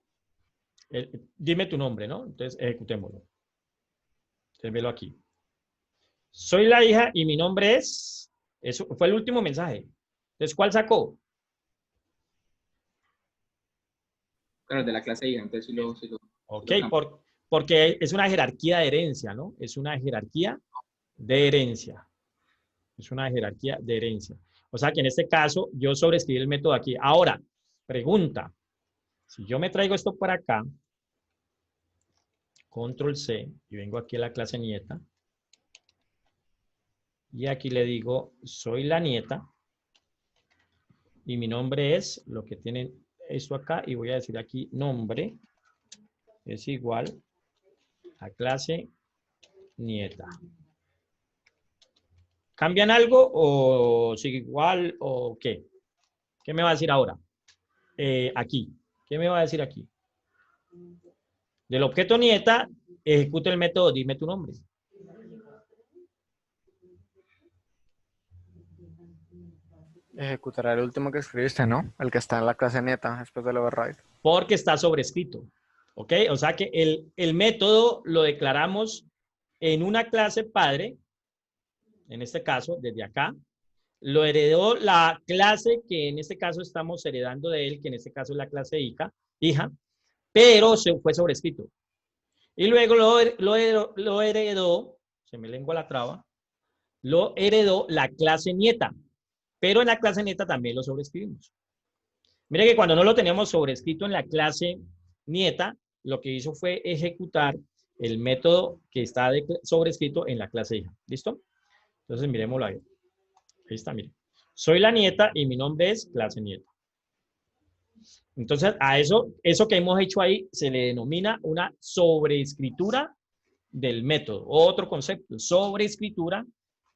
Dime tu nombre, ¿no? Entonces, ejecutémoslo. Entonces, velo aquí. Soy la hija y mi nombre es... Eso fue el último mensaje. Entonces, ¿cuál sacó? Claro, de la clase hija, entonces sí lo Ok, porque es una jerarquía de herencia, ¿no? Es una jerarquía de herencia. Es una jerarquía de herencia. O sea que en este caso yo sobreescribí el método aquí. Ahora, pregunta. Si yo me traigo esto para acá, control C, y vengo aquí a la clase nieta, y aquí le digo, soy la nieta, y mi nombre es, lo que tienen esto acá, y voy a decir aquí, nombre es igual a clase nieta. ¿Cambian algo o sigue igual o qué? ¿Qué me va a decir ahora? Aquí. ¿Qué me va a decir aquí? Del objeto nieta, ejecuta el método, dime tu nombre. Ejecutará el último que escribiste, ¿no? El que está en la clase nieta después del override. Porque está sobrescrito. ¿Ok? O sea que el método lo declaramos en una clase padre, en este caso, desde acá. Lo heredó la clase que en este caso estamos heredando de él, que en este caso es la clase hija, pero se fue sobrescrito. Y luego lo heredó, se me lengua la traba, lo heredó la clase nieta, pero en la clase nieta también lo sobrescribimos. Mire que cuando no lo teníamos sobrescrito en la clase nieta, lo que hizo fue ejecutar el método que está sobrescrito en la clase hija. ¿Listo? Entonces miremoslo ahí. Ahí está, mire. Soy la nieta y mi nombre es clase nieta. Entonces, a eso que hemos hecho ahí se le denomina una sobreescritura del método. Otro concepto, sobreescritura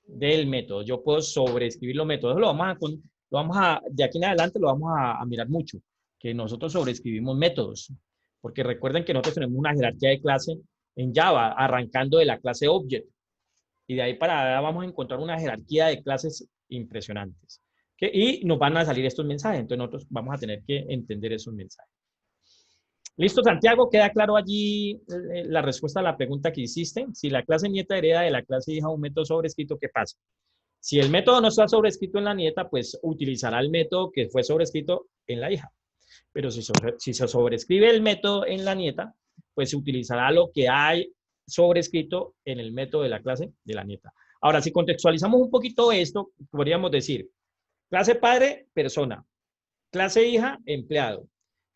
del método. Yo puedo sobreescribir los métodos. De aquí en adelante lo vamos a mirar mucho, que nosotros sobreescribimos métodos. Porque recuerden que nosotros tenemos una jerarquía de clase en Java, arrancando de la clase Object. Y de ahí para allá vamos a encontrar una jerarquía de clases impresionantes. Y nos van a salir estos mensajes. Entonces nosotros vamos a tener que entender esos mensajes. Listo, Santiago, ¿queda claro allí la respuesta a la pregunta que hiciste? Si la clase nieta hereda de la clase hija un método sobrescrito, ¿qué pasa? Si el método no está sobrescrito en la nieta, pues utilizará el método que fue sobrescrito en la hija. Pero si se sobrescribe el método en la nieta, pues se utilizará lo que hay sobrescrito en el método de la clase de la nieta. Ahora, si contextualizamos un poquito esto, podríamos decir, clase padre, persona. Clase hija, empleado.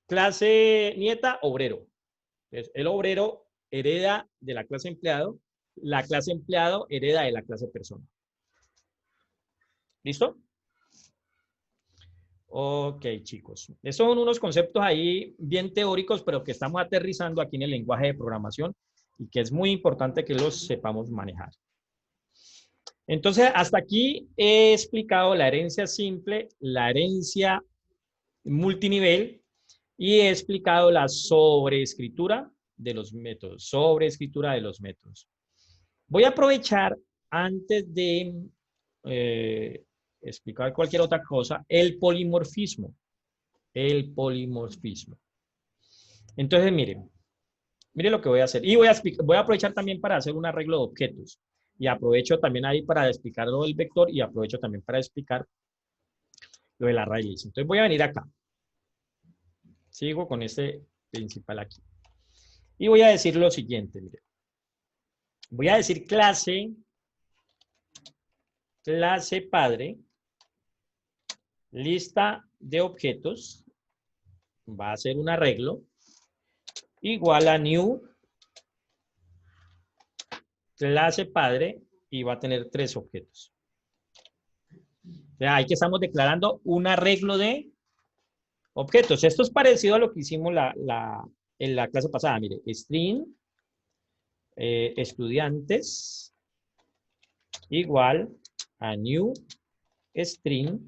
Clase nieta, obrero. Entonces, el obrero hereda de la clase empleado, la clase empleado hereda de la clase persona. ¿Listo? Ok, chicos. Estos son unos conceptos ahí bien teóricos, pero que estamos aterrizando aquí en el lenguaje de programación y que es muy importante que los sepamos manejar. Entonces, hasta aquí he explicado la herencia simple, la herencia multinivel y he explicado la sobreescritura de los métodos, sobreescritura de los métodos. Voy a aprovechar antes de explicar cualquier otra cosa, el polimorfismo. El polimorfismo. Entonces, miren lo que voy a hacer. Y voy a aprovechar también para hacer un arreglo de objetos. Y aprovecho también ahí para explicar lo del vector y aprovecho también para explicar lo de la raíz. Entonces voy a venir acá. Sigo con este principal aquí. Y voy a decir lo siguiente, miren. Voy a decir clase padre, lista de objetos, va a ser un arreglo, igual a new, clase padre, y va a tener 3 objetos. O sea, ahí que estamos declarando un arreglo de objetos. Esto es parecido a lo que hicimos en la clase pasada. Mire, string, estudiantes, igual a new string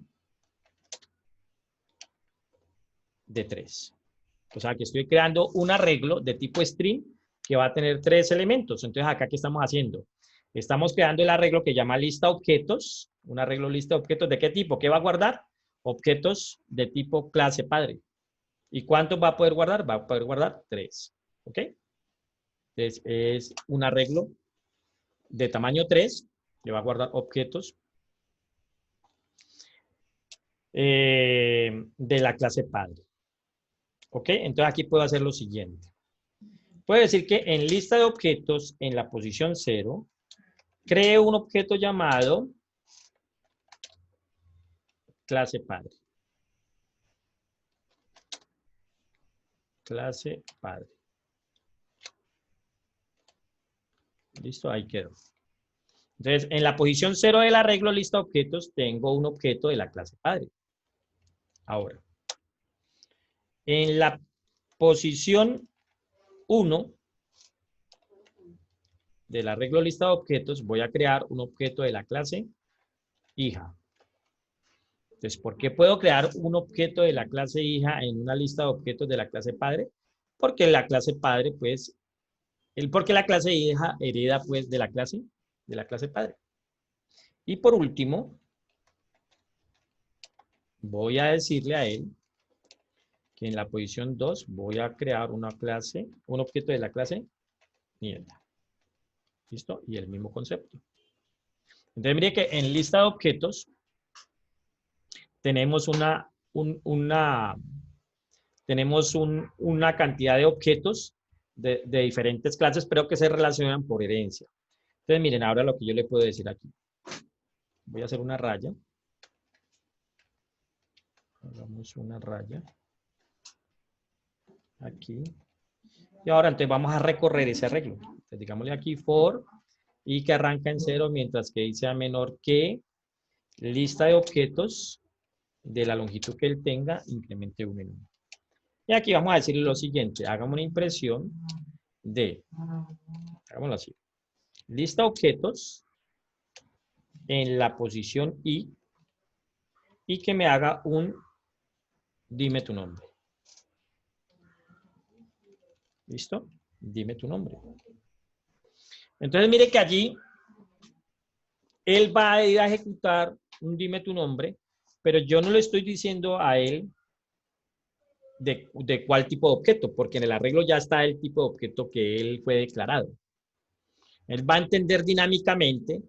de 3. O sea, que estoy creando un arreglo de tipo string que va a tener 3 elementos. Entonces, acá, ¿qué estamos haciendo? Estamos creando el arreglo que llama lista objetos. Un arreglo lista objetos. ¿De qué tipo? ¿Qué va a guardar? Objetos de tipo clase padre. ¿Y cuántos va a poder guardar? Va a poder guardar 3. ¿Ok? Entonces, es un arreglo de tamaño 3, que va a guardar objetos de la clase padre. ¿Ok? Entonces, aquí puedo hacer lo siguiente. Puedo decir que en lista de objetos, en la posición 0, cree un objeto llamado clase padre. Clase padre. Listo, ahí quedó. Entonces, en la posición 0 del arreglo lista de objetos, tengo un objeto de la clase padre. Ahora, en la posición 1 del arreglo lista de objetos, voy a crear un objeto de la clase hija. Entonces, ¿por qué puedo crear un objeto de la clase hija en una lista de objetos de la clase padre? Porque la clase padre, pues, porque la clase hija hereda, pues, de la clase padre. Y por último, voy a decirle a él que en la posición 2 voy a crear una clase, un objeto de la clase nieta. ¿Listo? Y el mismo concepto. Entonces, mire que en lista de objetos tenemos una cantidad de objetos de diferentes clases, pero que se relacionan por herencia. Entonces, miren, ahora lo que yo le puedo decir aquí. Voy a hacer una raya. Hagamos una raya. Aquí. Y ahora entonces vamos a recorrer ese arreglo. Entonces, digámosle aquí for y que arranca en 0 mientras que y sea menor que lista de objetos de la longitud que él tenga, incremente 1 en 1. Y aquí vamos a decirle lo siguiente. Hagamos una impresión de, hagámoslo así, lista objetos en la posición y que me haga un dime tu nombre. ¿Listo? Dime tu nombre. Entonces, mire que allí él va a ir a ejecutar un dime tu nombre, pero yo no le estoy diciendo a él de cuál tipo de objeto, porque en el arreglo ya está el tipo de objeto que él fue declarado. Él va a entender dinámicamente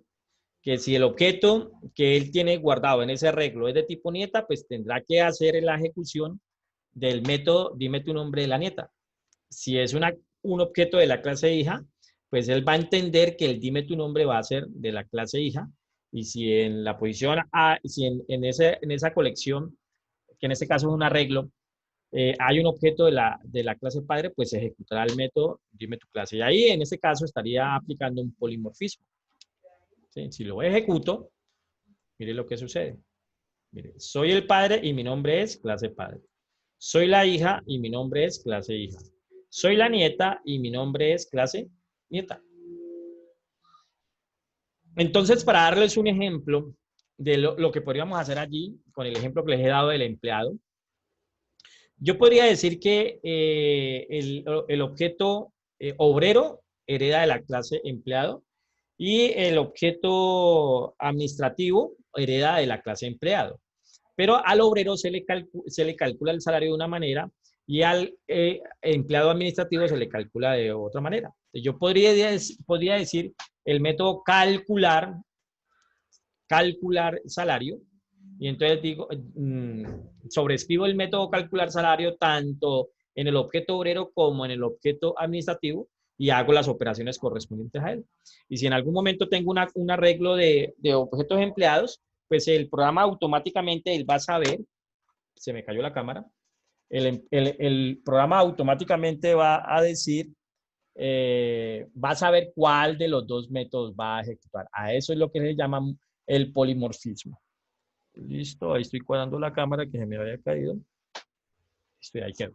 que si el objeto que él tiene guardado en ese arreglo es de tipo nieta, pues tendrá que hacer la ejecución del método dime tu nombre de la nieta. Si es un objeto de la clase hija, pues él va a entender que el dime tu nombre va a ser de la clase hija. Y si en la posición A, si en esa colección, que en este caso es un arreglo, hay un objeto de la clase padre, pues se ejecutará el método dime tu clase. Y ahí en este caso estaría aplicando un polimorfismo. ¿Sí? Si lo ejecuto, mire lo que sucede. Mire, soy el padre y mi nombre es clase padre. Soy la hija y mi nombre es clase hija. Soy la nieta y mi nombre es clase nieta. Entonces, para darles un ejemplo de lo que podríamos hacer allí, con el ejemplo que les he dado del empleado, yo podría decir que el objeto obrero hereda de la clase empleado y el objeto administrativo hereda de la clase empleado. Pero al obrero se le calcula el salario de una manera y al empleado administrativo se le calcula de otra manera. Yo podría decir el método calcular salario, y entonces digo, sobreescribo el método calcular salario tanto en el objeto obrero como en el objeto administrativo y hago las operaciones correspondientes a él. Y si en algún momento tengo un arreglo de objetos empleados, pues el programa automáticamente, él va a saber, se me cayó la cámara, el programa automáticamente va a decir, va a saber cuál de los dos métodos va a ejecutar. A eso es lo que se llama el polimorfismo. Listo, ahí estoy cuadrando la cámara que se me había caído. Listo, ahí quedó.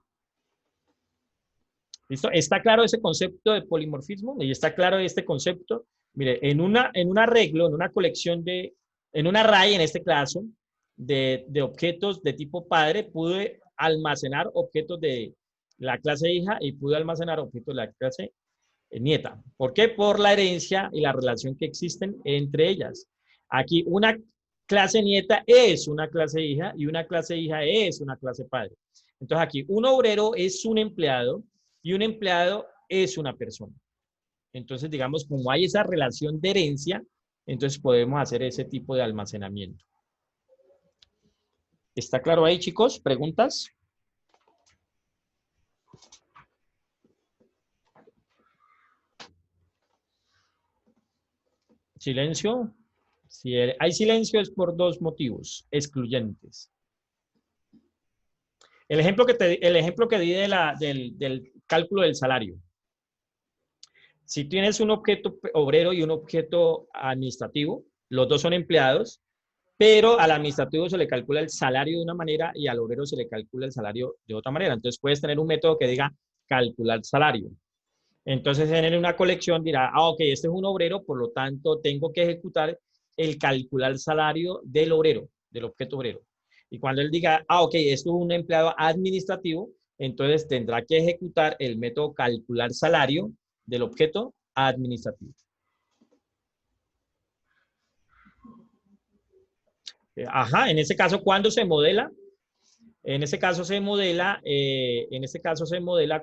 ¿Listo? ¿Está claro ese concepto de polimorfismo? ¿Y está claro este concepto? Mire, en un arreglo, en una colección en un array, en este caso, de objetos de tipo padre, pude almacenar objetos de la clase hija y pude almacenar objetos de la clase nieta. ¿Por qué? Por la herencia y la relación que existen entre ellas. Aquí una clase nieta es una clase hija y una clase hija es una clase padre. Entonces aquí un obrero es un empleado y un empleado es una persona. Entonces, digamos, como hay esa relación de herencia, entonces podemos hacer ese tipo de almacenamiento. ¿Está claro ahí, chicos? ¿Preguntas? ¿Silencio? Si hay silencio es por dos motivos excluyentes. El ejemplo que di del cálculo del salario. Si tienes un objeto obrero y un objeto administrativo, los dos son empleados, pero al administrativo se le calcula el salario de una manera y al obrero se le calcula el salario de otra manera. Entonces puedes tener un método que diga calcular salario. Entonces en una colección dirá, ok, este es un obrero, por lo tanto tengo que ejecutar el calcular salario del obrero, del objeto obrero. Y cuando él diga, ok, esto es un empleado administrativo, entonces tendrá que ejecutar el método calcular salario del objeto administrativo. Ajá, en ese caso, ¿cuándo se modela? En ese caso se modela,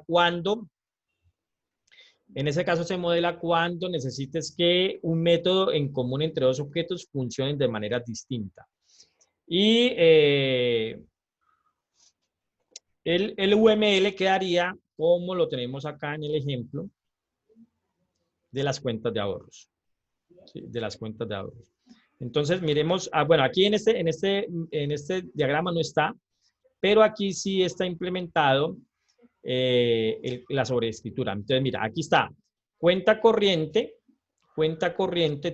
cuando necesites que un método en común entre dos objetos funcionen de manera distinta. Y el UML quedaría como lo tenemos acá en el ejemplo de las cuentas de ahorros. ¿Sí? De las cuentas de ahorros. Entonces, miremos, bueno, aquí en este diagrama no está, pero aquí sí está implementado la sobreescritura. Entonces, mira, aquí está. Cuenta corriente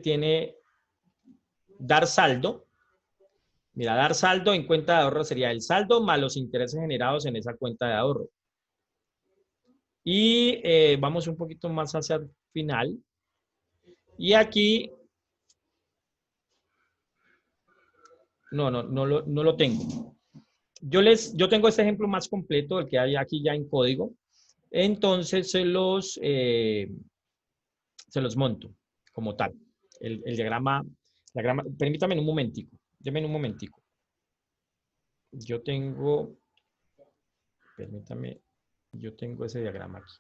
tiene dar saldo. Mira, dar saldo en cuenta de ahorro sería el saldo más los intereses generados en esa cuenta de ahorro. Y vamos un poquito más hacia el final. Y aquí, no lo tengo. Yo tengo este ejemplo más completo, el que hay aquí ya en código. Entonces se los monto como tal. El diagrama, permítame un momentico. Deme un momentico. Yo tengo, permítame, yo tengo ese diagrama aquí.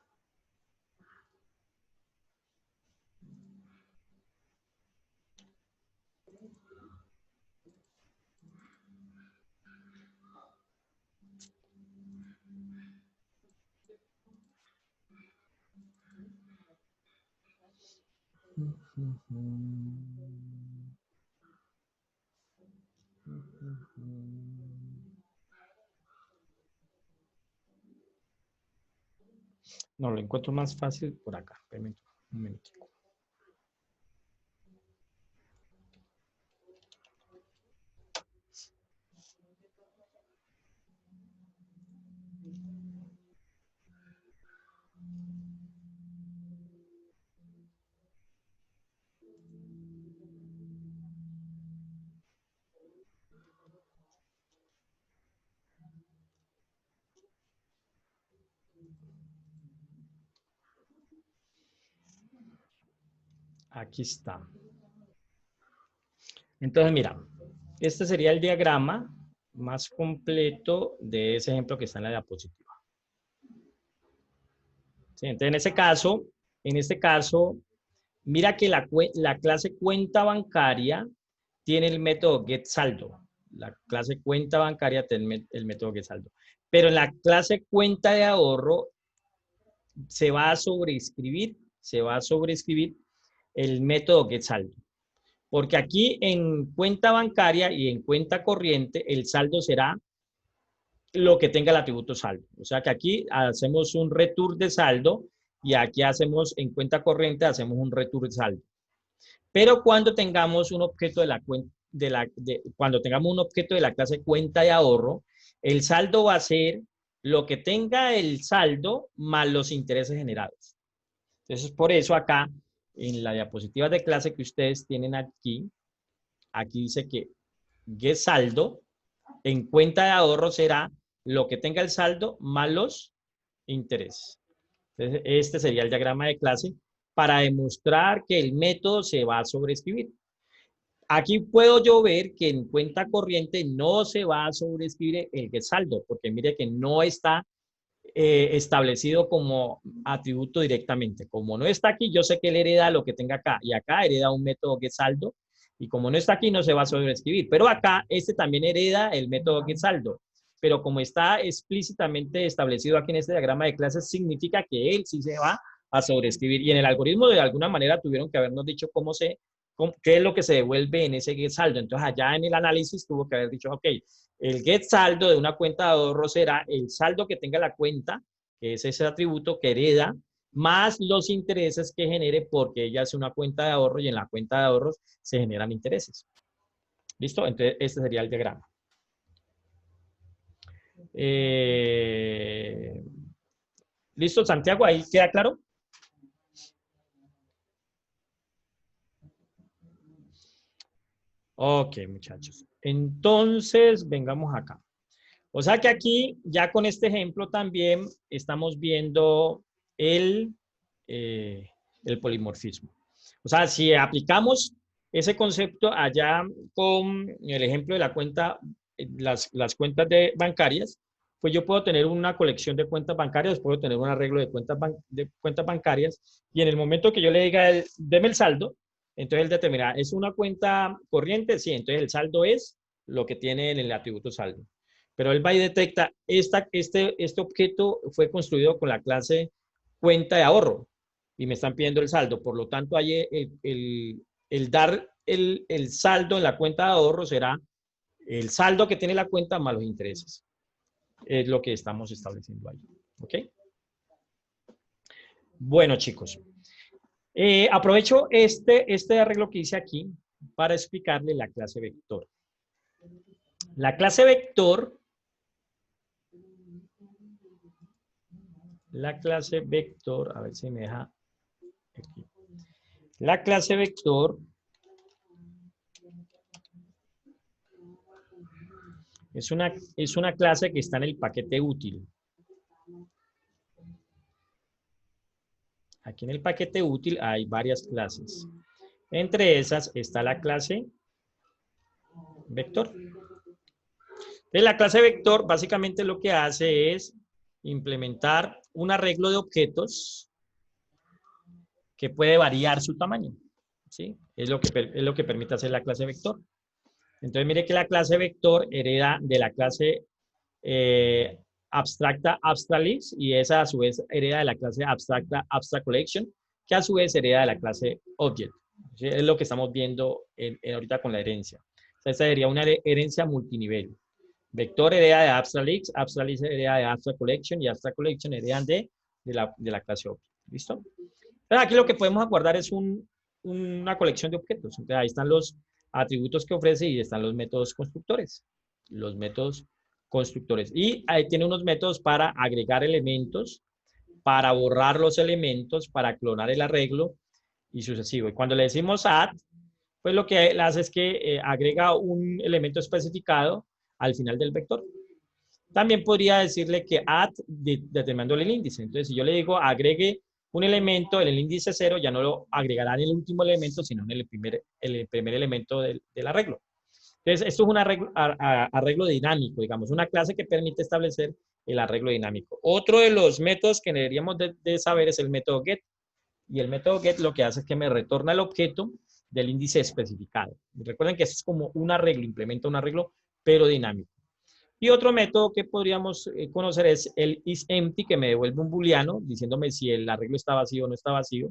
No, lo encuentro más fácil por acá. Permítame un momentico. Aquí está. Entonces, mira, este sería el diagrama más completo de ese ejemplo que está en la diapositiva. ¿Sí? Entonces, en este caso, mira que la clase cuenta bancaria tiene el método getSaldo. La clase cuenta bancaria tiene el método getSaldo. Pero en la clase cuenta de ahorro se va a sobreescribir el método getSaldo. Porque aquí en cuenta bancaria y en cuenta corriente, el saldo será lo que tenga el atributo saldo. O sea que aquí hacemos un return de saldo y aquí hacemos, en cuenta corriente, hacemos un return de saldo. Pero cuando tengamos un objeto cuando tengamos un objeto de la clase cuenta de ahorro, el saldo va a ser lo que tenga el saldo más los intereses generados. Entonces, por eso acá, en la diapositiva de clase que ustedes tienen aquí dice que getSaldo en cuenta de ahorro será lo que tenga el saldo más los intereses. Entonces, este sería el diagrama de clase para demostrar que el método se va a sobreescribir. Aquí puedo yo ver que en cuenta corriente no se va a sobreescribir el getSaldo, porque mire que no está establecido como atributo directamente. Como no está aquí, yo sé que él hereda lo que tenga acá, y acá hereda un método getSaldo, y como no está aquí, no se va a sobreescribir. Pero acá, este también hereda el método getSaldo, pero como está explícitamente establecido aquí en este diagrama de clases, significa que él sí se va a sobreescribir. Y en el algoritmo, de alguna manera, tuvieron que habernos dicho qué es lo que se devuelve en ese getSaldo. Entonces, allá en el análisis tuvo que haber dicho, ok, el getSaldo de una cuenta de ahorros será el saldo que tenga la cuenta, que es ese atributo que hereda, más los intereses que genere, porque ella es una cuenta de ahorro y en la cuenta de ahorros se generan intereses. ¿Listo? Entonces, este sería el diagrama. ¿Listo, Santiago? ¿Ahí queda claro? Ok, muchachos. Entonces, vengamos acá. O sea que aquí, ya con este ejemplo también, estamos viendo el polimorfismo. O sea, si aplicamos ese concepto allá con el ejemplo de la cuenta, las cuentas bancarias, pues yo puedo tener una colección de cuentas bancarias, puedo tener un arreglo de cuentas bancarias, y en el momento que yo le diga, deme el saldo, entonces él determinará, ¿es una cuenta corriente? Sí, entonces el saldo es lo que tiene en el atributo saldo. Pero él va y detecta, este objeto fue construido con la clase cuenta de ahorro y me están pidiendo el saldo. Por lo tanto, hay el dar el saldo en la cuenta de ahorro será el saldo que tiene la cuenta más los intereses. Es lo que estamos estableciendo ahí. ¿Ok? Bueno, chicos. Aprovecho este arreglo que hice aquí para explicarle la clase vector. La clase vector a ver si me deja aquí. La clase vector es una clase que está en el paquete útil. Aquí en el paquete útil hay varias clases. Entre esas está la clase vector. Entonces, la clase vector básicamente lo que hace es implementar un arreglo de objetos que puede variar su tamaño. ¿Sí? Es lo que permite hacer la clase vector. Entonces, mire que la clase vector hereda de la clase abstracta abstractList, y esa a su vez hereda de la clase abstracta abstractCollection, que a su vez hereda de la clase object. ¿Sí? Es lo que estamos viendo ahorita con la herencia. O sea, esta sería una herencia multinivel. Vector hereda de abstractList, abstractList hereda de abstractCollection y abstractCollection heredan de la clase object. ¿Listo? Pero aquí lo que podemos guardar es una colección de objetos. Entonces, ahí están los atributos que ofrece y están los métodos constructores. Los métodos constructores. Y ahí tiene unos métodos para agregar elementos, para borrar los elementos, para clonar el arreglo y sucesivo. Y cuando le decimos add, pues lo que hace es que agrega un elemento especificado al final del vector. También podría decirle que add determinando el índice. Entonces, si yo le digo agregue un elemento en el índice 0, ya no lo agregará en el último elemento, sino en el primer elemento del arreglo. Entonces, esto es un arreglo dinámico, digamos, una clase que permite establecer el arreglo dinámico. Otro de los métodos que deberíamos de saber es el método get. Y el método get lo que hace es que me retorna el objeto del índice especificado. Recuerden que esto es como un arreglo, implementa un arreglo, pero dinámico. Y otro método que podríamos conocer es el isEmpty, que me devuelve un booleano diciéndome si el arreglo está vacío o no está vacío.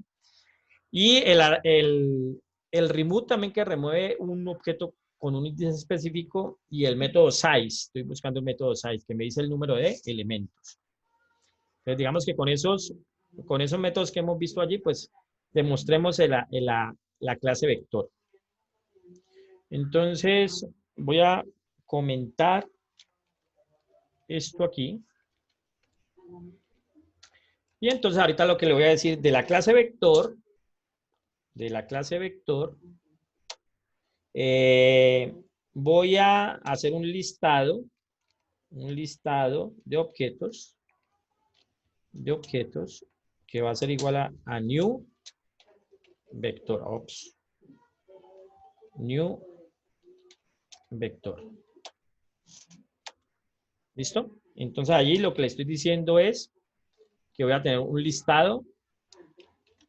Y el remove también, que remueve un objeto con un índice específico, y el método size. Estoy buscando el método size, que me dice el número de elementos. Entonces, digamos que con esos métodos que hemos visto allí, pues demostremos la clase vector. Entonces, voy a comentar esto aquí. Y entonces ahorita lo que le voy a decir de la clase vector, voy a hacer un listado de objetos, que va a ser igual a new vector, new vector. ¿Listo? Entonces allí lo que le estoy diciendo es que voy a tener un listado,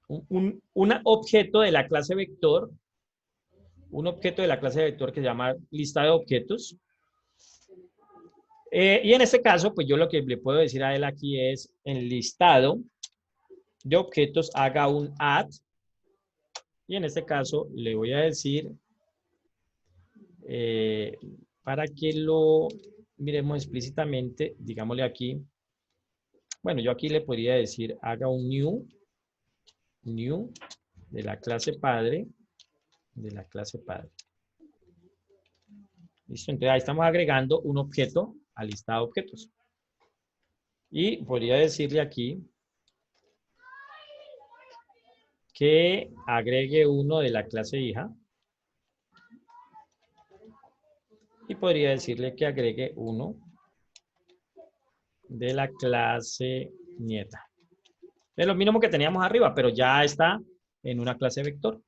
un objeto de la clase vector, un objeto de la clase vector que se llama lista de objetos. Y en este caso, pues yo lo que le puedo decir a él aquí es, en listado de objetos, haga un add. Y en este caso le voy a decir, para que lo miremos explícitamente, digámosle aquí, bueno, yo aquí le podría decir, haga un new de la clase padre, ¿Listo? Entonces ahí estamos agregando un objeto a lista de objetos. Y podría decirle aquí que agregue uno de la clase hija. Y podría decirle que agregue uno de la clase nieta. Es lo mismo que teníamos arriba, pero ya está en una clase vector.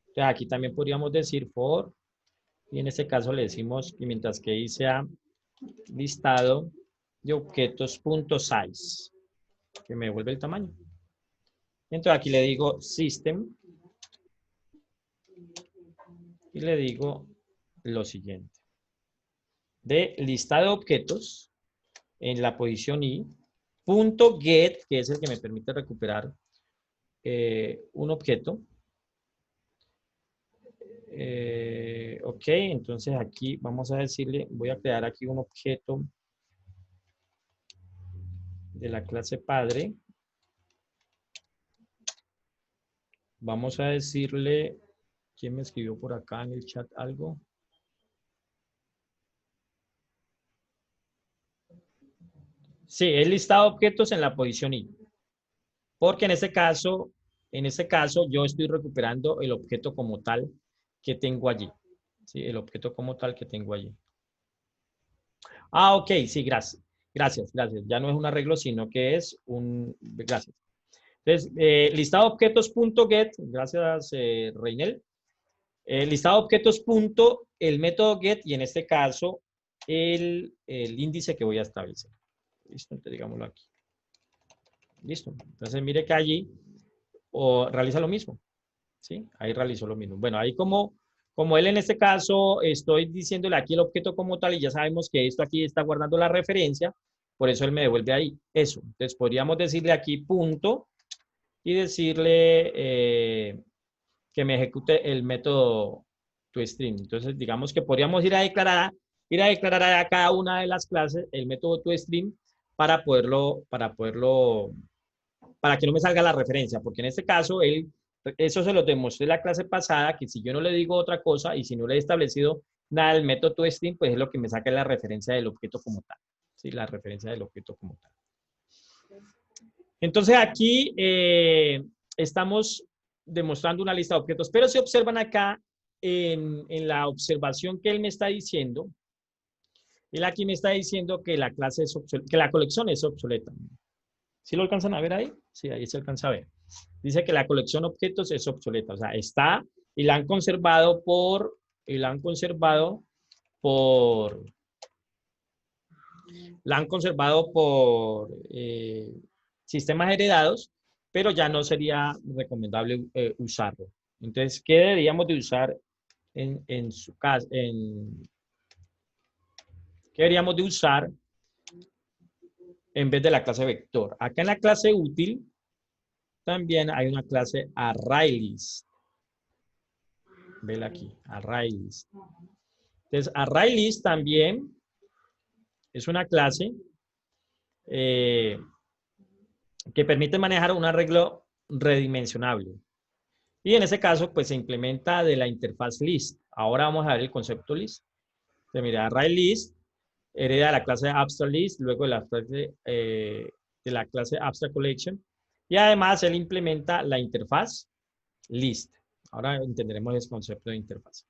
Entonces aquí también podríamos decir for, y en este caso le decimos, y mientras que ahí sea listado de objetos.size, que me devuelve el tamaño. Entonces aquí le digo system, y le digo lo siguiente. De lista de objetos, en la posición i, punto get, que es el que me permite recuperar un objeto. Ok, entonces aquí vamos a decirle, voy a crear aquí un objeto de la clase padre. Vamos a decirle, ¿quién me escribió por acá en el chat algo? Sí, es listado de objetos en la posición i. Porque en este caso yo estoy recuperando el objeto como tal que tengo allí. ¿Sí? El objeto como tal que tengo allí. Ah, ok, sí, gracias. Gracias. Ya no es un arreglo, sino que es un... Gracias. Entonces, listado de objetos.get, gracias, Reinel. Listado de objetos el método get y en este caso el índice que voy a establecer. Listo, entonces digámoslo aquí. Listo. Entonces mire que allí realiza lo mismo. ¿Sí? Ahí realizó lo mismo. Bueno, ahí como él en este caso estoy diciéndole aquí el objeto como tal y ya sabemos que esto aquí está guardando la referencia, por eso él me devuelve ahí eso. Entonces podríamos decirle aquí punto y decirle que me ejecute el método toString. Entonces, digamos que podríamos ir a declarar a cada una de las clases el método toString para que no me salga la referencia, porque en este caso, eso se lo demostré en la clase pasada, que si yo no le digo otra cosa y si no le he establecido nada del método toString, pues es lo que me saca la referencia del objeto como tal. ¿Sí? La referencia del objeto como tal. Entonces aquí estamos demostrando una lista de objetos, pero si observan acá en la observación que él me está diciendo, él aquí me está diciendo que la clase es obsoleta, que la colección es obsoleta. ¿Sí lo alcanzan a ver ahí? Sí, ahí se alcanza a ver. Dice que la colección objetos es obsoleta, o sea, está y la han conservado por sistemas heredados, pero ya no sería recomendable usarlo. Entonces, ¿qué deberíamos de usar en su caso? ¿Qué deberíamos de usar en vez de la clase vector? Acá en la clase útil también hay una clase ArrayList. Vela aquí, ArrayList. Entonces, ArrayList también es una clase que permite manejar un arreglo redimensionable. Y en ese caso, pues se implementa de la interfaz list. Ahora vamos a ver el concepto list. Entonces, mira, ArrayList hereda la clase Abstract List, luego de la clase Abstract Collection. Y además, él implementa la interfaz list. Ahora entenderemos ese concepto de interfaz.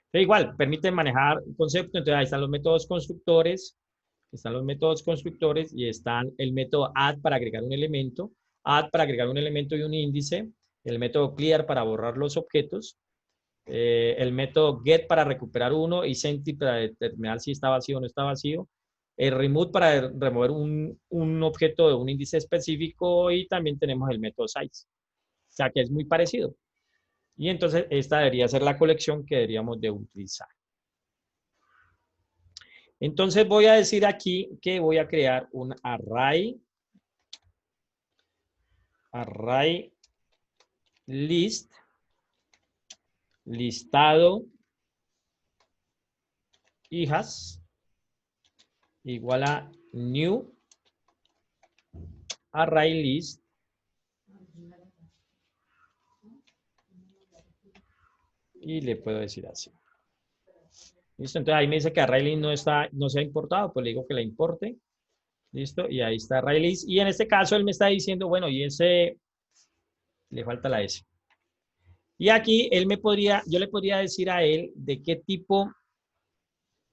Pero igual, permite manejar un concepto. Entonces, ahí están los métodos constructores. Y están el método add para agregar un elemento, y un índice, el método clear para borrar los objetos, el método get para recuperar uno y empty para determinar si está vacío o no está vacío, el remove para remover un objeto de un índice específico y también tenemos el método size. O sea que es muy parecido. Y entonces esta debería ser la colección que deberíamos de utilizar. Entonces voy a decir aquí que voy a crear un array list, listado, hijas, igual a new array list. Y le puedo decir así. ¿Listo? Entonces ahí me dice que array list no se ha importado, pues le digo que la importe. ¿Listo? Y ahí está array list. Y en este caso él me está diciendo, bueno, y ese, le falta la S. Y aquí yo le podría decir a él de qué tipo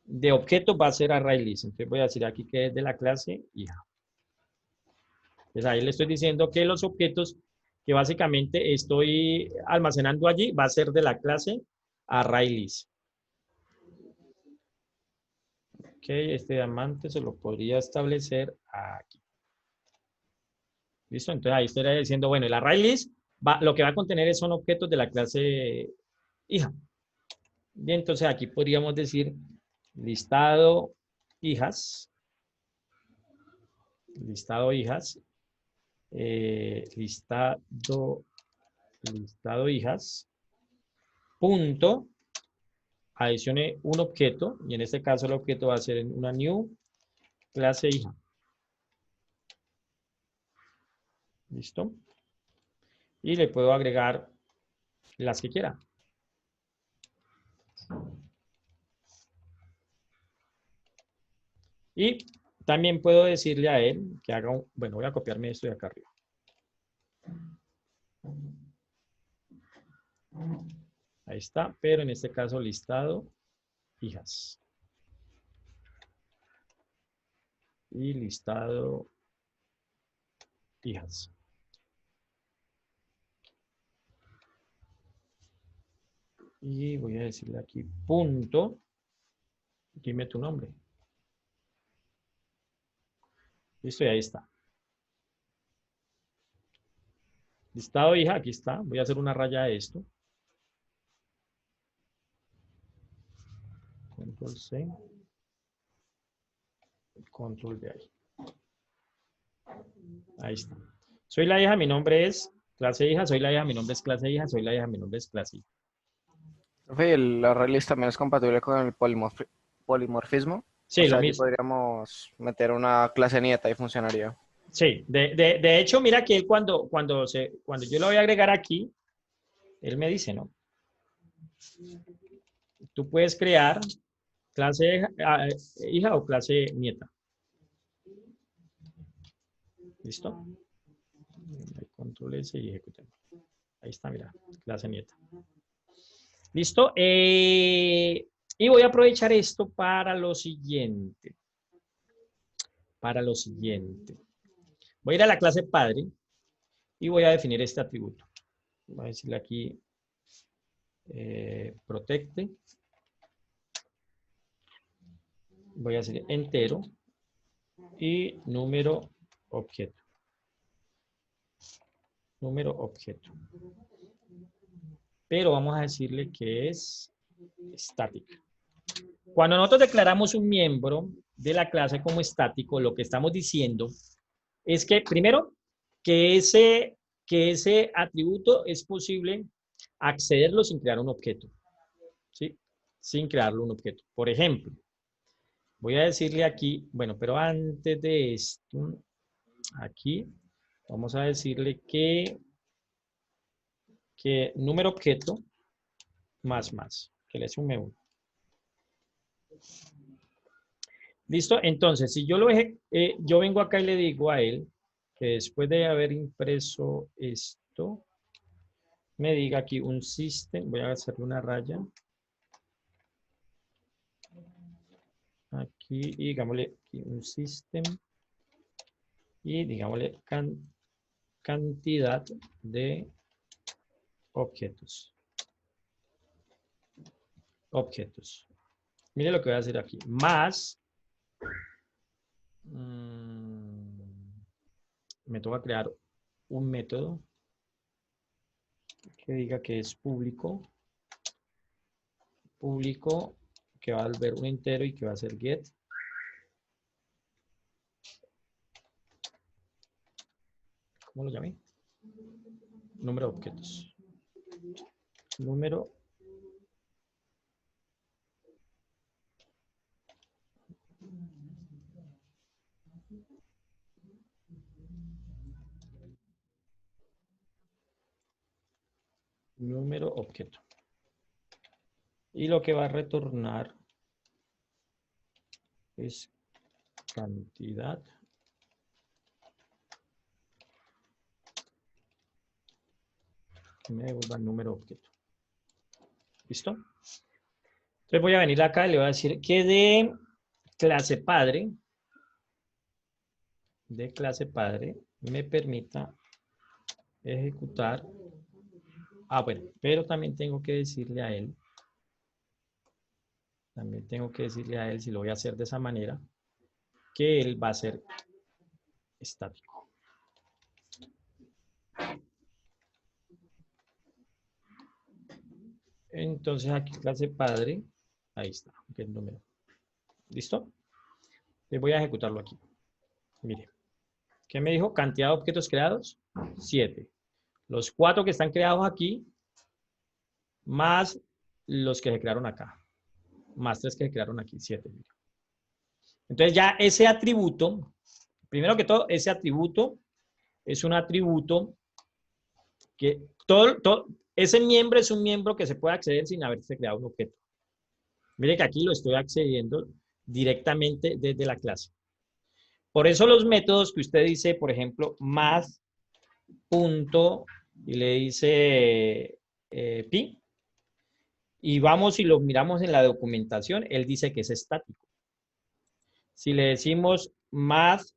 de objeto va a ser array list. Entonces voy a decir aquí que es de la clase hija. Entonces ahí le estoy diciendo que los objetos que básicamente estoy almacenando allí va a ser de la clase array list. Ok, este diamante se lo podría establecer aquí. ¿Listo? Entonces ahí estaría diciendo, bueno, el array list lo que va a contener son objetos de la clase hija. Y entonces aquí podríamos decir listado hijas, listado hijas, listado hijas, punto, adicione un objeto, y en este caso el objeto va a ser en una new clase hija. ¿Listo? Y le puedo agregar las que quiera. Y también puedo decirle a él que haga un, bueno, voy a copiarme esto de acá arriba. Ahí está, pero en este caso listado hijas. Y listado hijas. Y voy a decirle aquí punto, dime tu nombre. Listo, y ahí está. Listado hija, aquí está. Voy a hacer una raya de esto. Control C. Control V ahí. Ahí está. Soy la hija, mi nombre es clase hija, soy la hija, mi nombre es clase hija, soy la hija, mi nombre es clase hija. Profe, ¿el array list también es compatible con el polimorfismo? Sí, O lo sea, allí mismo. podríamos meter una clase nieta y funcionaría. Sí, de hecho, mira que él cuando yo lo voy a agregar aquí, él me dice, ¿no? Tú puedes crear clase hija o clase nieta. ¿Listo? Control S y ejecutemos. Ahí está, mira, clase nieta. ¿Listo? Y voy a aprovechar esto para lo siguiente. Para lo siguiente. Voy a ir a la clase padre y voy a definir este atributo. Voy a decirle aquí protecte. Voy a decir entero y número objeto. Número objeto. Pero vamos a decirle que es estática. Cuando nosotros declaramos un miembro de la clase como estático, lo que estamos diciendo es que, primero, que ese atributo es posible accederlo sin crear un objeto. ¿Sí? Sin crearlo un objeto. Por ejemplo, voy a decirle aquí, bueno, pero antes de esto, aquí, vamos a decirle que número objeto más, que le sume 1. ¿Listo? Entonces, si yo yo vengo acá y le digo a él que después de haber impreso esto, me diga aquí un system, voy a hacerle una raya. Aquí, y digámosle aquí un system. Y digámosle cantidad de objetos. Objetos. Mire lo que voy a hacer aquí. Más Me toca crear un método que diga que es público, que va a volver un entero y que va a ser get. ¿Cómo lo llamé? Número de objetos. Número objeto. Y lo que va a retornar es cantidad que me devuelva el número objeto. ¿Listo? Entonces voy a venir acá y le voy a decir que de clase padre me permita ejecutar. Bueno, pero también tengo que decirle a él, si lo voy a hacer de esa manera, que él va a ser estático. Entonces aquí clase padre, ahí está, que es el número. ¿Listo? Le voy a ejecutarlo aquí. Mire, ¿qué me dijo? Cantidad de objetos creados, 7. Los 4 que están creados aquí, más los que se crearon acá, más 3 que se crearon aquí, 7. Entonces ya ese atributo, primero que todo, ese atributo es un atributo que ese miembro es un miembro que se puede acceder sin haberse creado un objeto. Mire que aquí lo estoy accediendo directamente desde la clase. Por eso los métodos que usted dice, por ejemplo, más punto y le dice pi, y vamos y lo miramos en la documentación, él dice que es estático. Si le decimos más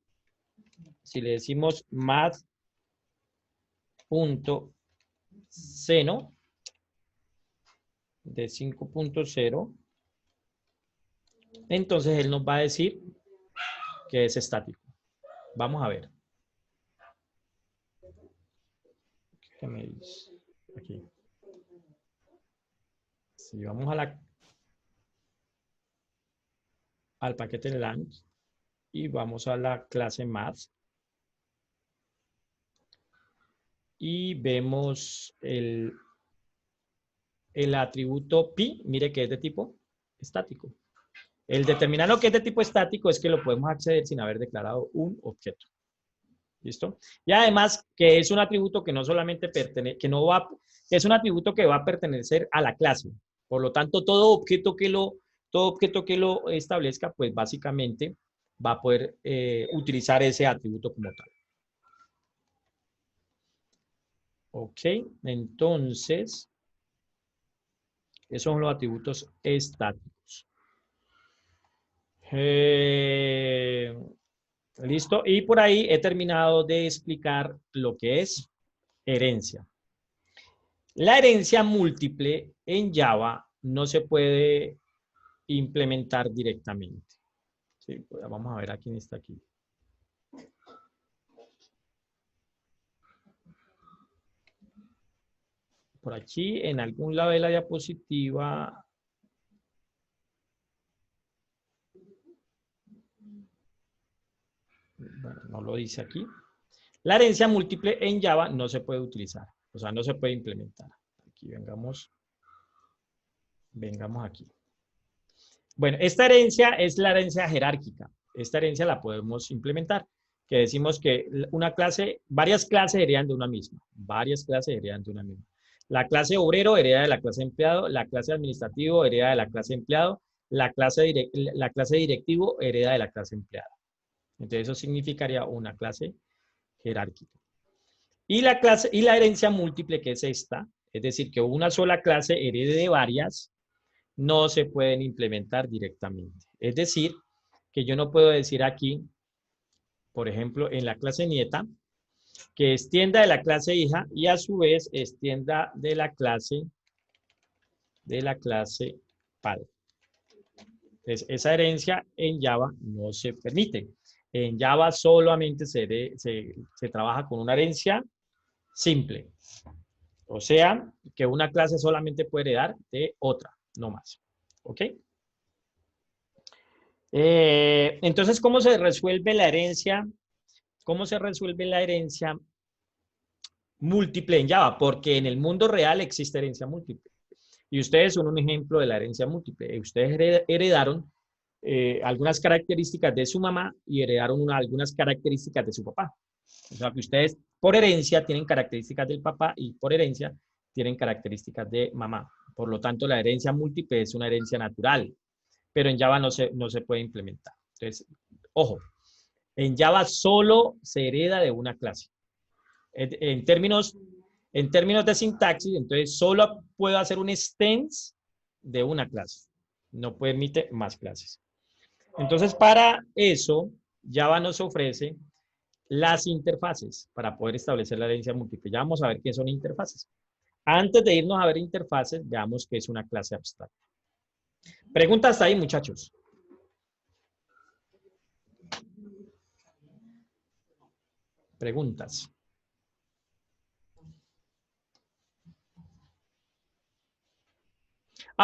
punto seno de 5.0, entonces él nos va a decir que es estático. Vamos a ver. ¿Qué me dice? Aquí. Si vamos al paquete lang y vamos a la clase math y vemos el atributo pi, mire que es de tipo estático. El determinado que es de tipo estático es que lo podemos acceder sin haber declarado un objeto. ¿Listo? Y además que es un atributo que no solamente pertenece, que es un atributo que va a pertenecer a la clase. Por lo tanto, todo objeto que lo establezca, pues básicamente va a poder utilizar ese atributo como tal. Ok, entonces, esos son los atributos estáticos. Listo, y por ahí he terminado de explicar lo que es herencia. La herencia múltiple en Java no se puede implementar directamente. Sí, pues vamos a ver a quién está aquí. Por aquí, en algún lado de la diapositiva. Bueno, no lo dice aquí. La herencia múltiple en Java no se puede utilizar. O sea, no se puede implementar. Aquí vengamos aquí. Bueno, esta herencia es la herencia jerárquica. Esta herencia la podemos implementar. Que decimos que varias clases heredan de una misma. La clase obrero hereda de la clase empleado, la clase administrativo hereda de la clase empleado, la clase directivo hereda de la clase empleada. Entonces eso significaría una clase jerárquica. Y la herencia múltiple, que es esta, es decir, que una sola clase herede de varias, no se pueden implementar directamente. Es decir, que yo no puedo decir aquí, por ejemplo, en la clase nieta, que extienda de la clase hija y a su vez extienda de la clase padre. Entonces, esa herencia en Java no se permite. En Java solamente se trabaja con una herencia simple. O sea, que una clase solamente puede heredar de otra, no más. ¿Ok? Entonces, ¿cómo se resuelve la herencia? ¿Cómo se resuelve la herencia múltiple en Java? Porque en el mundo real existe herencia múltiple. Y ustedes son un ejemplo de la herencia múltiple. Ustedes heredaron algunas características de su mamá y heredaron algunas características de su papá. O sea que ustedes por herencia tienen características del papá y por herencia tienen características de mamá. Por lo tanto, la herencia múltiple es una herencia natural, pero en Java no se puede implementar. Entonces, ojo, en Java solo se hereda de una clase. En términos de sintaxis, entonces solo puedo hacer un extends de una clase. No permite más clases. Entonces, para eso, Java nos ofrece las interfaces para poder establecer la herencia múltiple. Ya vamos a ver qué son interfaces. Antes de irnos a ver interfaces, veamos qué es una clase abstracta. Preguntas hasta ahí, muchachos. Preguntas.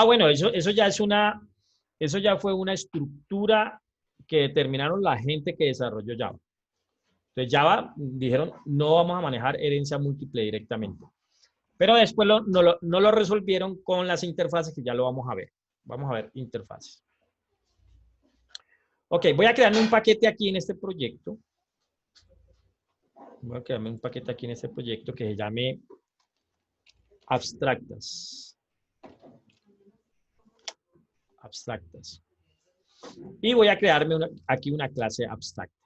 Bueno, eso ya fue una estructura que determinaron la gente que desarrolló Java. Entonces Java dijeron, no vamos a manejar herencia múltiple directamente. Pero después no lo resolvieron con las interfaces, que ya lo vamos a ver. Vamos a ver interfaces. Ok, voy a crearme un paquete aquí en este proyecto. Voy a crearme un paquete aquí en este proyecto que se llame abstractas. Abstractas. Y voy a crearme aquí una clase abstracta.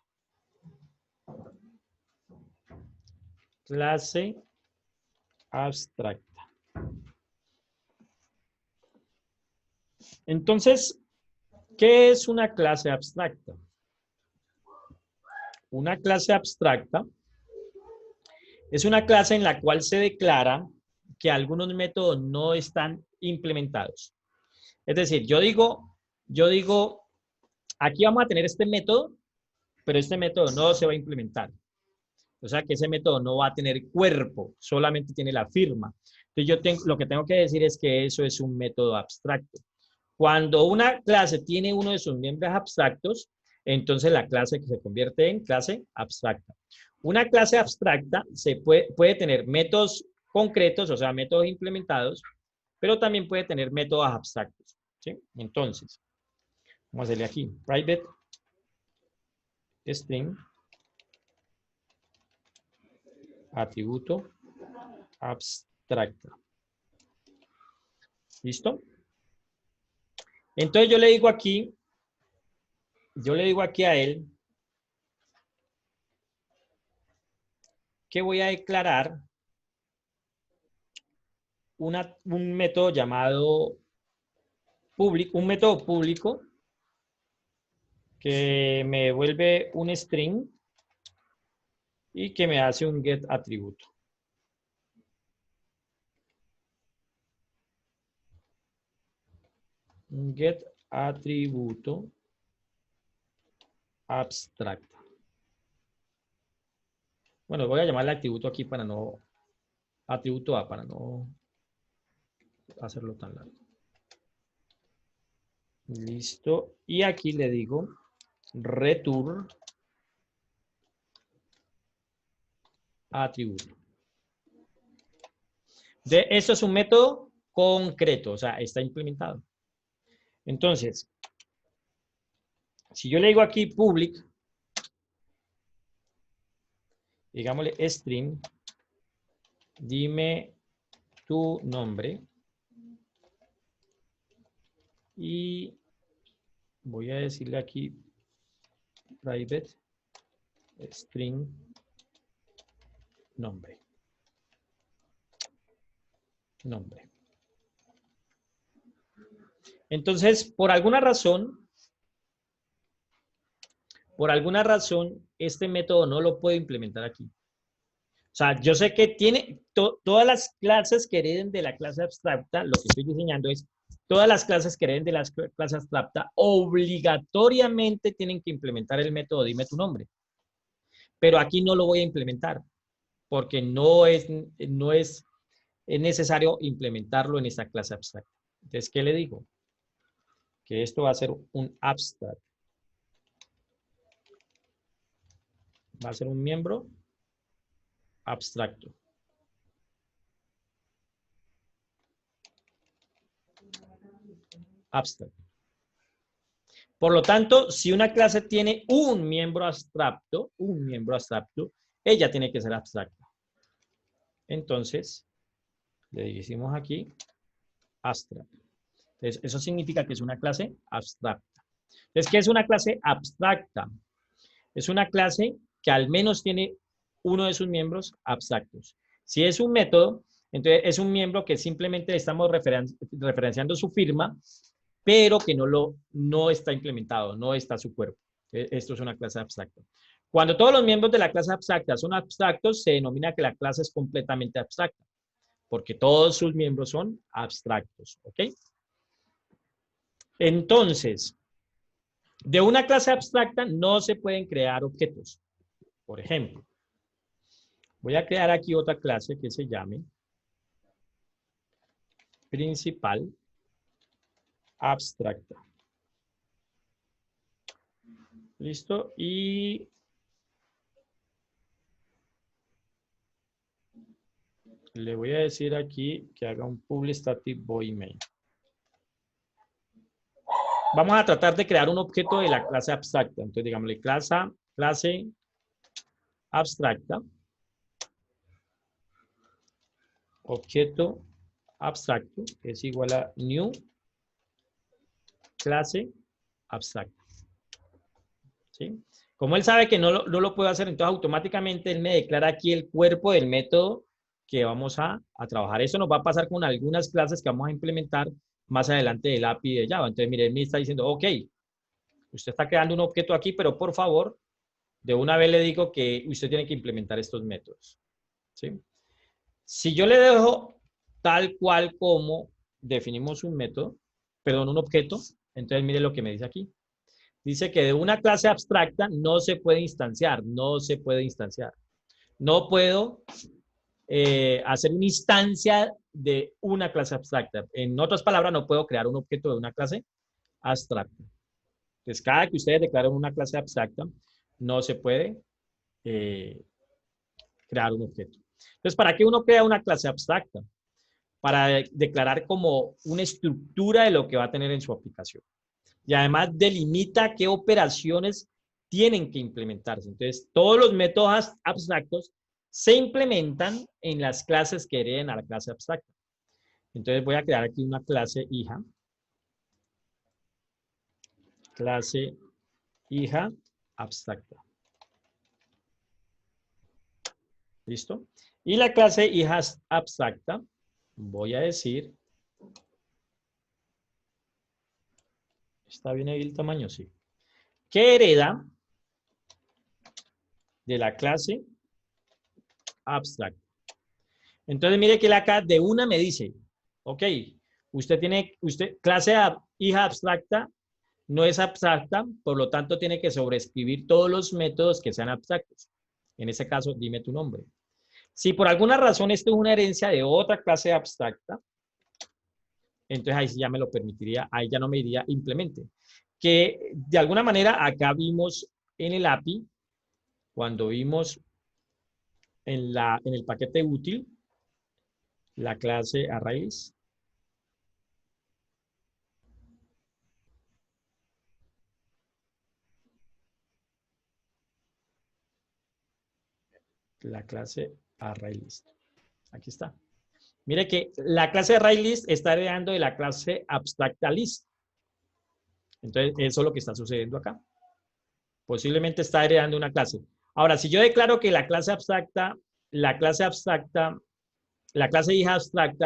Clase abstracta. Entonces, ¿qué es una clase abstracta? Una clase abstracta es una clase en la cual se declara que algunos métodos no están implementados. Es decir, yo digo, aquí vamos a tener este método, pero este método no se va a implementar. O sea que ese método no va a tener cuerpo, solamente tiene la firma. Entonces lo que tengo que decir es que eso es un método abstracto. Cuando una clase tiene uno de sus miembros abstractos, entonces la clase se convierte en clase abstracta. Una clase abstracta puede tener métodos concretos, o sea, métodos implementados, pero también puede tener métodos abstractos. ¿Sí? Entonces, vamos a hacerle aquí, private string atributo abstracta. ¿Listo? Entonces yo le digo aquí a él que voy a declarar un método llamado público, un método público que me devuelve un string y que me hace un get atributo. Un get atributo abstracta. Bueno, voy a llamarle atributo aquí para no, atributo A para no hacerlo tan largo. Listo. Y aquí le digo return atributo. Esto es un método concreto, o sea, está implementado. Entonces, si yo le digo aquí public, digámosle string, dime tu nombre y voy a decirle aquí private string nombre. Entonces, por alguna razón, este método no lo puedo implementar aquí. O sea, yo sé que tiene todas las clases que hereden de la clase abstracta, lo que estoy diseñando es todas las clases que hereden de la clase abstracta obligatoriamente tienen que implementar el método dime tu nombre. Pero aquí no lo voy a implementar porque no es necesario implementarlo en esta clase abstracta. Entonces, ¿qué le digo? Que esto va a ser un abstract. Va a ser un miembro abstracto. Abstract. Por lo tanto, si una clase tiene un miembro abstracto, ella tiene que ser abstracta. Entonces, le decimos aquí abstract. Entonces, eso significa que es una clase abstracta. Entonces, ¿qué es una clase abstracta? Es una clase que al menos tiene uno de sus miembros abstractos. Si es un método, entonces es un miembro que simplemente le estamos referenciando su firma, pero que no está implementado, no está su cuerpo. Esto es una clase abstracta. Cuando todos los miembros de la clase abstracta son abstractos, se denomina que la clase es completamente abstracta, porque todos sus miembros son abstractos, ¿ok? Entonces, de una clase abstracta no se pueden crear objetos. Por ejemplo, voy a crear aquí otra clase que se llame principal abstracta. ¿Listo? Y le voy a decir aquí que haga un public static void main. Vamos a tratar de crear un objeto de la clase abstracta. Entonces, digámosle clase abstracta, objeto abstracto, que es igual a new clase abstracta. ¿Sí? Como él sabe que no lo puedo hacer, entonces automáticamente él me declara aquí el cuerpo del método que vamos a trabajar. Eso nos va a pasar con algunas clases que vamos a implementar más adelante del API de Java. Entonces, mire, él me está diciendo, ok, usted está creando un objeto aquí, pero por favor, de una vez le digo que usted tiene que implementar estos métodos. ¿Sí? Si yo le dejo tal cual como definimos un método, perdón, un objeto, entonces mire lo que me dice aquí. Dice que de una clase abstracta no se puede instanciar, no se puede instanciar. No puedo hacer una instancia de una clase abstracta. En otras palabras, no puedo crear un objeto de una clase abstracta. Entonces, cada que ustedes declaren una clase abstracta, no se puede crear un objeto. Entonces, ¿para qué uno crea una clase abstracta? Para declarar como una estructura de lo que va a tener en su aplicación. Y además delimita qué operaciones tienen que implementarse. Entonces, todos los métodos abstractos se implementan en las clases que hereden a la clase abstracta. Entonces, voy a crear aquí una clase hija. Clase hija abstracta. ¿Listo? Y la clase hija abstracta, voy a decir, ¿está bien ahí el tamaño? Sí. ¿Qué hereda de la clase abstracta? Entonces, mire que acá de una me dice, ok, clase hija abstracta no es abstracta, por lo tanto tiene que sobreescribir todos los métodos que sean abstractos. En ese caso, dime tu nombre. Si por alguna razón esto es una herencia de otra clase abstracta, entonces ahí sí ya me lo permitiría, ahí ya no me diría implemente. Que de alguna manera acá vimos en el API, cuando vimos en el paquete útil, la clase arrays. La clase ArrayList. Aquí está. Mire que la clase ArrayList está heredando de la clase AbstractList. Entonces, eso es lo que está sucediendo acá. Posiblemente está heredando una clase. Ahora, si yo declaro que la clase hija abstracta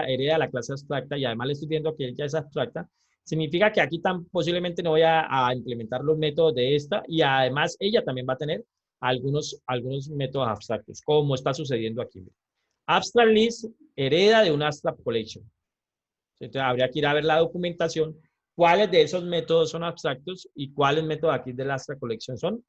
hereda la clase abstracta y además le estoy viendo que ella es abstracta, significa que aquí posiblemente no voy a implementar los métodos de esta y además ella también va a tener algunos métodos abstractos, como está sucediendo aquí. AbstractList hereda de un abstract collection. Entonces habría que ir a ver la documentación, cuáles de esos métodos son abstractos y cuáles métodos aquí de la extra colección son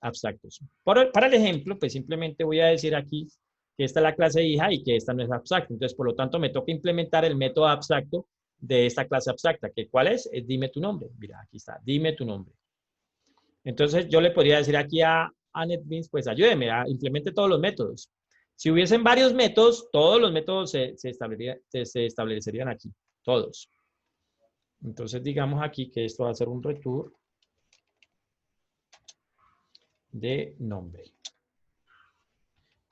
abstractos. Para el ejemplo, pues simplemente voy a decir aquí que esta es la clase hija y que esta no es abstracta. Entonces, por lo tanto, me toca implementar el método abstracto de esta clase abstracta, que ¿cuál es? Es dime tu nombre. Mira, aquí está, dime tu nombre. Entonces, yo le podría decir aquí a NetBeans, pues ayúdeme, implemente todos los métodos. Si hubiesen varios métodos, todos los métodos se establecerían aquí, todos. Entonces, digamos aquí que esto va a ser un return de nombre.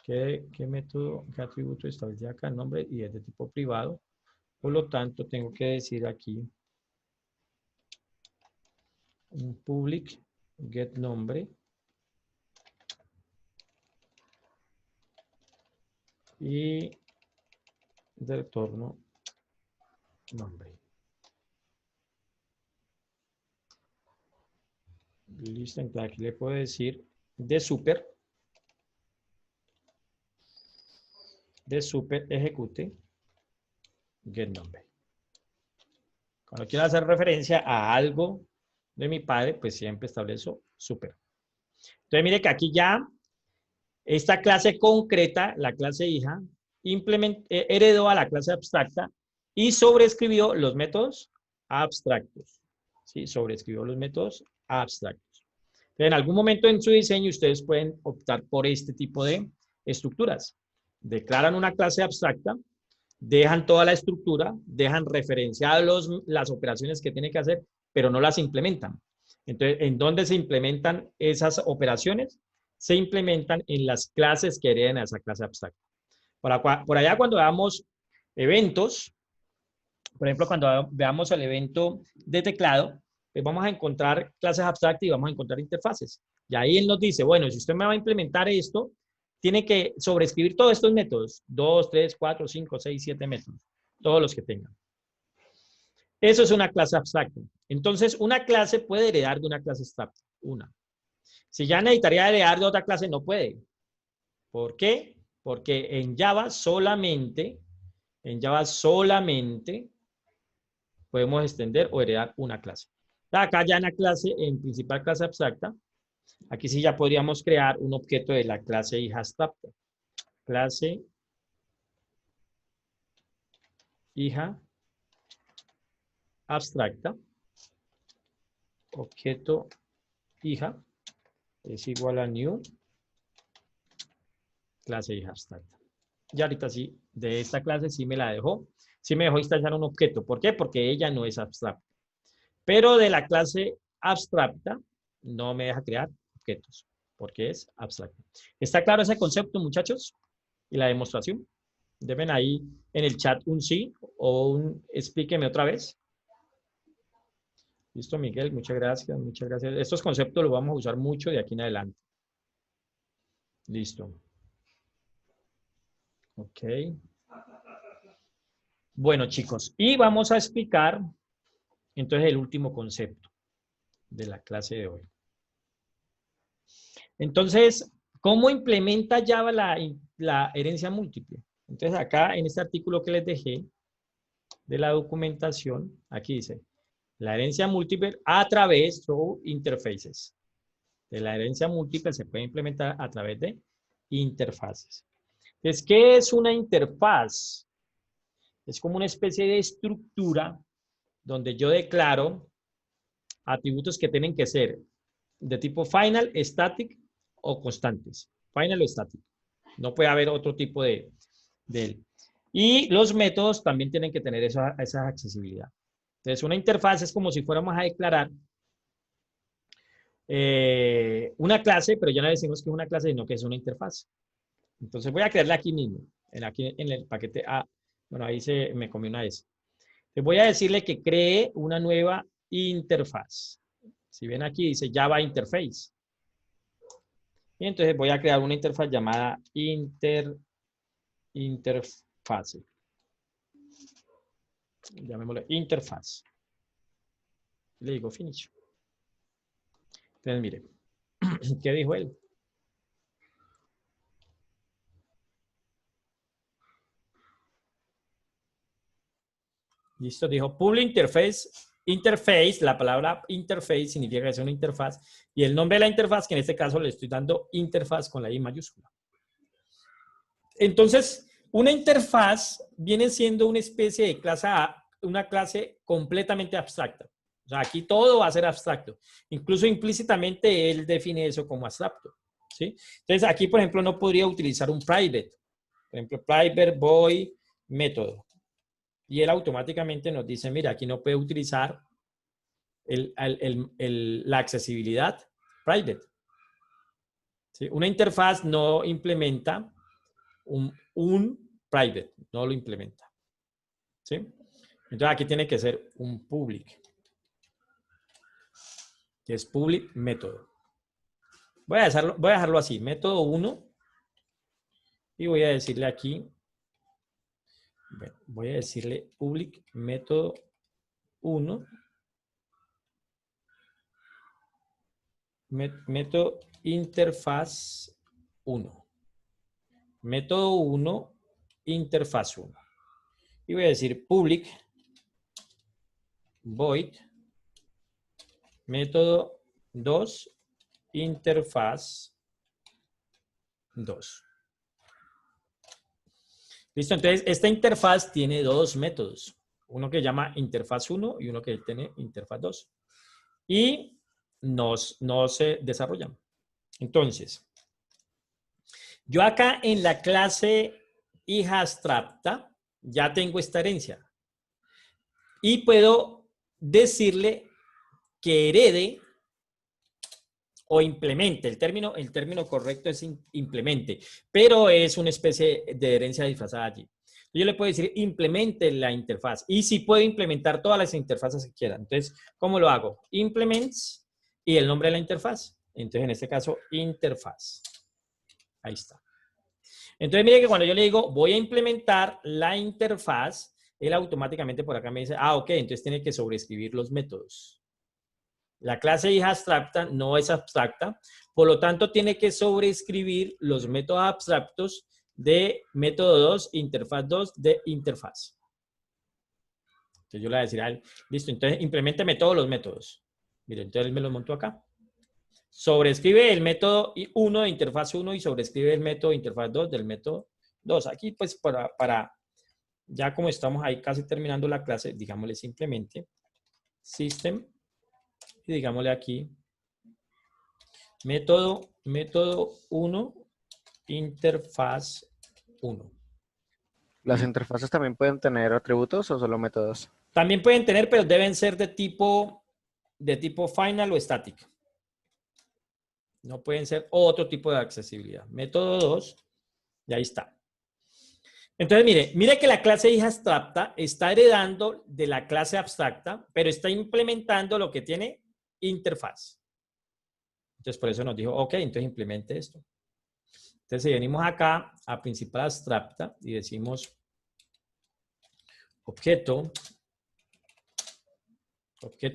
¿Qué método, qué atributo establece acá? Nombre y es de tipo privado. Por lo tanto, tengo que decir aquí un public get nombre y de retorno nombre. Listo, entonces aquí le puedo decir de super ejecute get nombre. Cuando quiero hacer referencia a algo de mi padre, pues siempre establezco super. Entonces mire que aquí ya esta clase concreta, la clase hija, heredó a la clase abstracta y sobreescribió los métodos abstractos. ¿Sí? Sobreescribió los métodos abstractos. Entonces, en algún momento en su diseño ustedes pueden optar por este tipo de estructuras. Declaran una clase abstracta, dejan toda la estructura, dejan referenciadas las operaciones que tienen que hacer, pero no las implementan. Entonces, ¿en dónde se implementan esas operaciones? Se implementan en las clases que hereden a esa clase abstracta. Por allá cuando veamos eventos, por ejemplo, cuando veamos el evento de teclado, pues vamos a encontrar clases abstractas y vamos a encontrar interfaces. Y ahí él nos dice, bueno, si usted me va a implementar esto, tiene que sobreescribir todos estos métodos. 2, 3, 4, 5, 6, 7 métodos. Todos los que tengan. Eso es una clase abstracta. Entonces, una clase puede heredar de una clase abstracta. Una. Si ya necesitaría heredar de otra clase, no puede. ¿Por qué? Porque en Java solamente podemos extender o heredar una clase. Acá ya en la clase, en principal clase abstracta, aquí sí ya podríamos crear un objeto de la clase hija abstracta. Clase hija abstracta. Objeto hija es igual a new clase hija abstracta. Y ahorita sí, de esta clase sí me la dejó. Sí me dejó instalar un objeto. ¿Por qué? Porque ella no es abstracta. Pero de la clase abstracta no me deja crear objetos, porque es abstracta. ¿Está claro ese concepto, muchachos? Y la demostración. Deben ahí en el chat un sí o un explíqueme otra vez. Listo, Miguel, muchas gracias, muchas gracias. Estos conceptos los vamos a usar mucho de aquí en adelante. Listo. Ok. Bueno, chicos, y vamos a explicar entonces el último concepto de la clase de hoy. Entonces, ¿cómo implementa Java la herencia múltiple? Entonces, acá en este artículo que les dejé de la documentación, aquí dice, la herencia múltiple a través de interfaces. De la herencia múltiple se puede implementar a través de interfaces. Entonces, ¿qué es una interfaz? Es como una especie de estructura donde yo declaro atributos que tienen que ser de tipo final, static o constantes. Final o static. No puede haber otro tipo de él. Y los métodos también tienen que tener esa accesibilidad. Entonces, una interfaz es como si fuéramos a declarar una clase, pero ya no decimos que es una clase, sino que es una interfaz. Entonces, voy a crearla aquí mismo, aquí en el paquete A. Bueno, ahí me comió una S. Les voy a decirle que cree una nueva interfaz. Si ven aquí, dice Java Interface. Y entonces voy a crear una interfaz llamada interfase. Llamémosle interfaz. Le digo finish. Entonces, mire, ¿qué dijo él? Listo, dijo public interface. Interface, la palabra interface significa que es una interfaz. Y el nombre de la interfaz, que en este caso le estoy dando interfaz con la I mayúscula. Entonces, una interfaz viene siendo una especie de clase A, una clase completamente abstracta. O sea, aquí todo va a ser abstracto. Incluso implícitamente él define eso como abstracto. ¿Sí? Entonces, aquí, por ejemplo, no podría utilizar un private. Por ejemplo, private void método. Y él automáticamente nos dice, mira, aquí no puede utilizar la accesibilidad private. ¿Sí? Una interfaz no implementa un private, no lo implementa. ¿Sí? Entonces aquí tiene que ser un public, que es public método. Voy a dejarlo así, método 1, y voy a decirle aquí, bueno, voy a decirle public método 1, método interfaz 1. Método 1, interfaz 1. Y voy a decir public void método 2, interfaz 2. Listo, entonces esta interfaz tiene dos métodos. Uno que llama interfaz 1 y uno que tiene interfaz 2. Y no se desarrollan. Entonces, yo acá en la clase hija abstracta ya tengo esta herencia. Y puedo decirle que herede o implemente. El término correcto es implemente, pero es una especie de herencia disfrazada allí. Yo le puedo decir implemente la interfaz y si puedo implementar todas las interfaces que quieran. Entonces, ¿cómo lo hago? Implements y el nombre de la interfaz. Entonces, en este caso, interfaz. Ahí está. Entonces, mire que cuando yo le digo voy a implementar la interfaz, él automáticamente por acá me dice, ah, ok, entonces tiene que sobreescribir los métodos. La clase hija abstracta no es abstracta, por lo tanto tiene que sobreescribir los métodos abstractos de método 2, interfaz 2, de interfaz. Entonces yo le voy a decir a él, listo, entonces implementeme todos los métodos. Mire, entonces él me los montó acá. Sobrescribe el método 1 de interfaz 1 y sobrescribe el método de interfaz 2 del método 2. Aquí pues para ya como estamos ahí casi terminando la clase, digámosle simplemente system y digámosle aquí método 1, interfaz 1. ¿Las interfaces también pueden tener atributos o solo métodos? También pueden tener, pero deben ser de tipo final o static. No pueden ser otro tipo de accesibilidad. Método 2, y ahí está. Entonces, mire que la clase hija abstracta está heredando de la clase abstracta, pero está implementando lo que tiene interfaz. Entonces, por eso nos dijo, ok, entonces implemente esto. Entonces, si venimos acá a principal abstracta y decimos objeto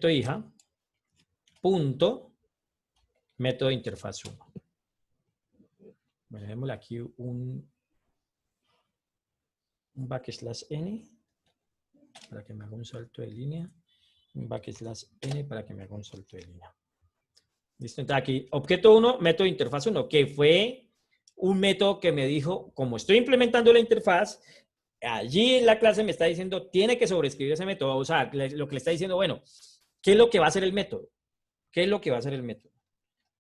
hija, punto, método interfaz 1. Bueno, démosle aquí un backslash n para que me haga un salto de línea. Un backslash n para que me haga un salto de línea. Listo, entonces aquí, objeto 1, método interfaz 1, que fue un método que me dijo, como estoy implementando la interfaz, allí en la clase me está diciendo, tiene que sobreescribir ese método. O sea, lo que le está diciendo, bueno, ¿qué es lo que va a hacer el método? ¿Qué es lo que va a hacer el método?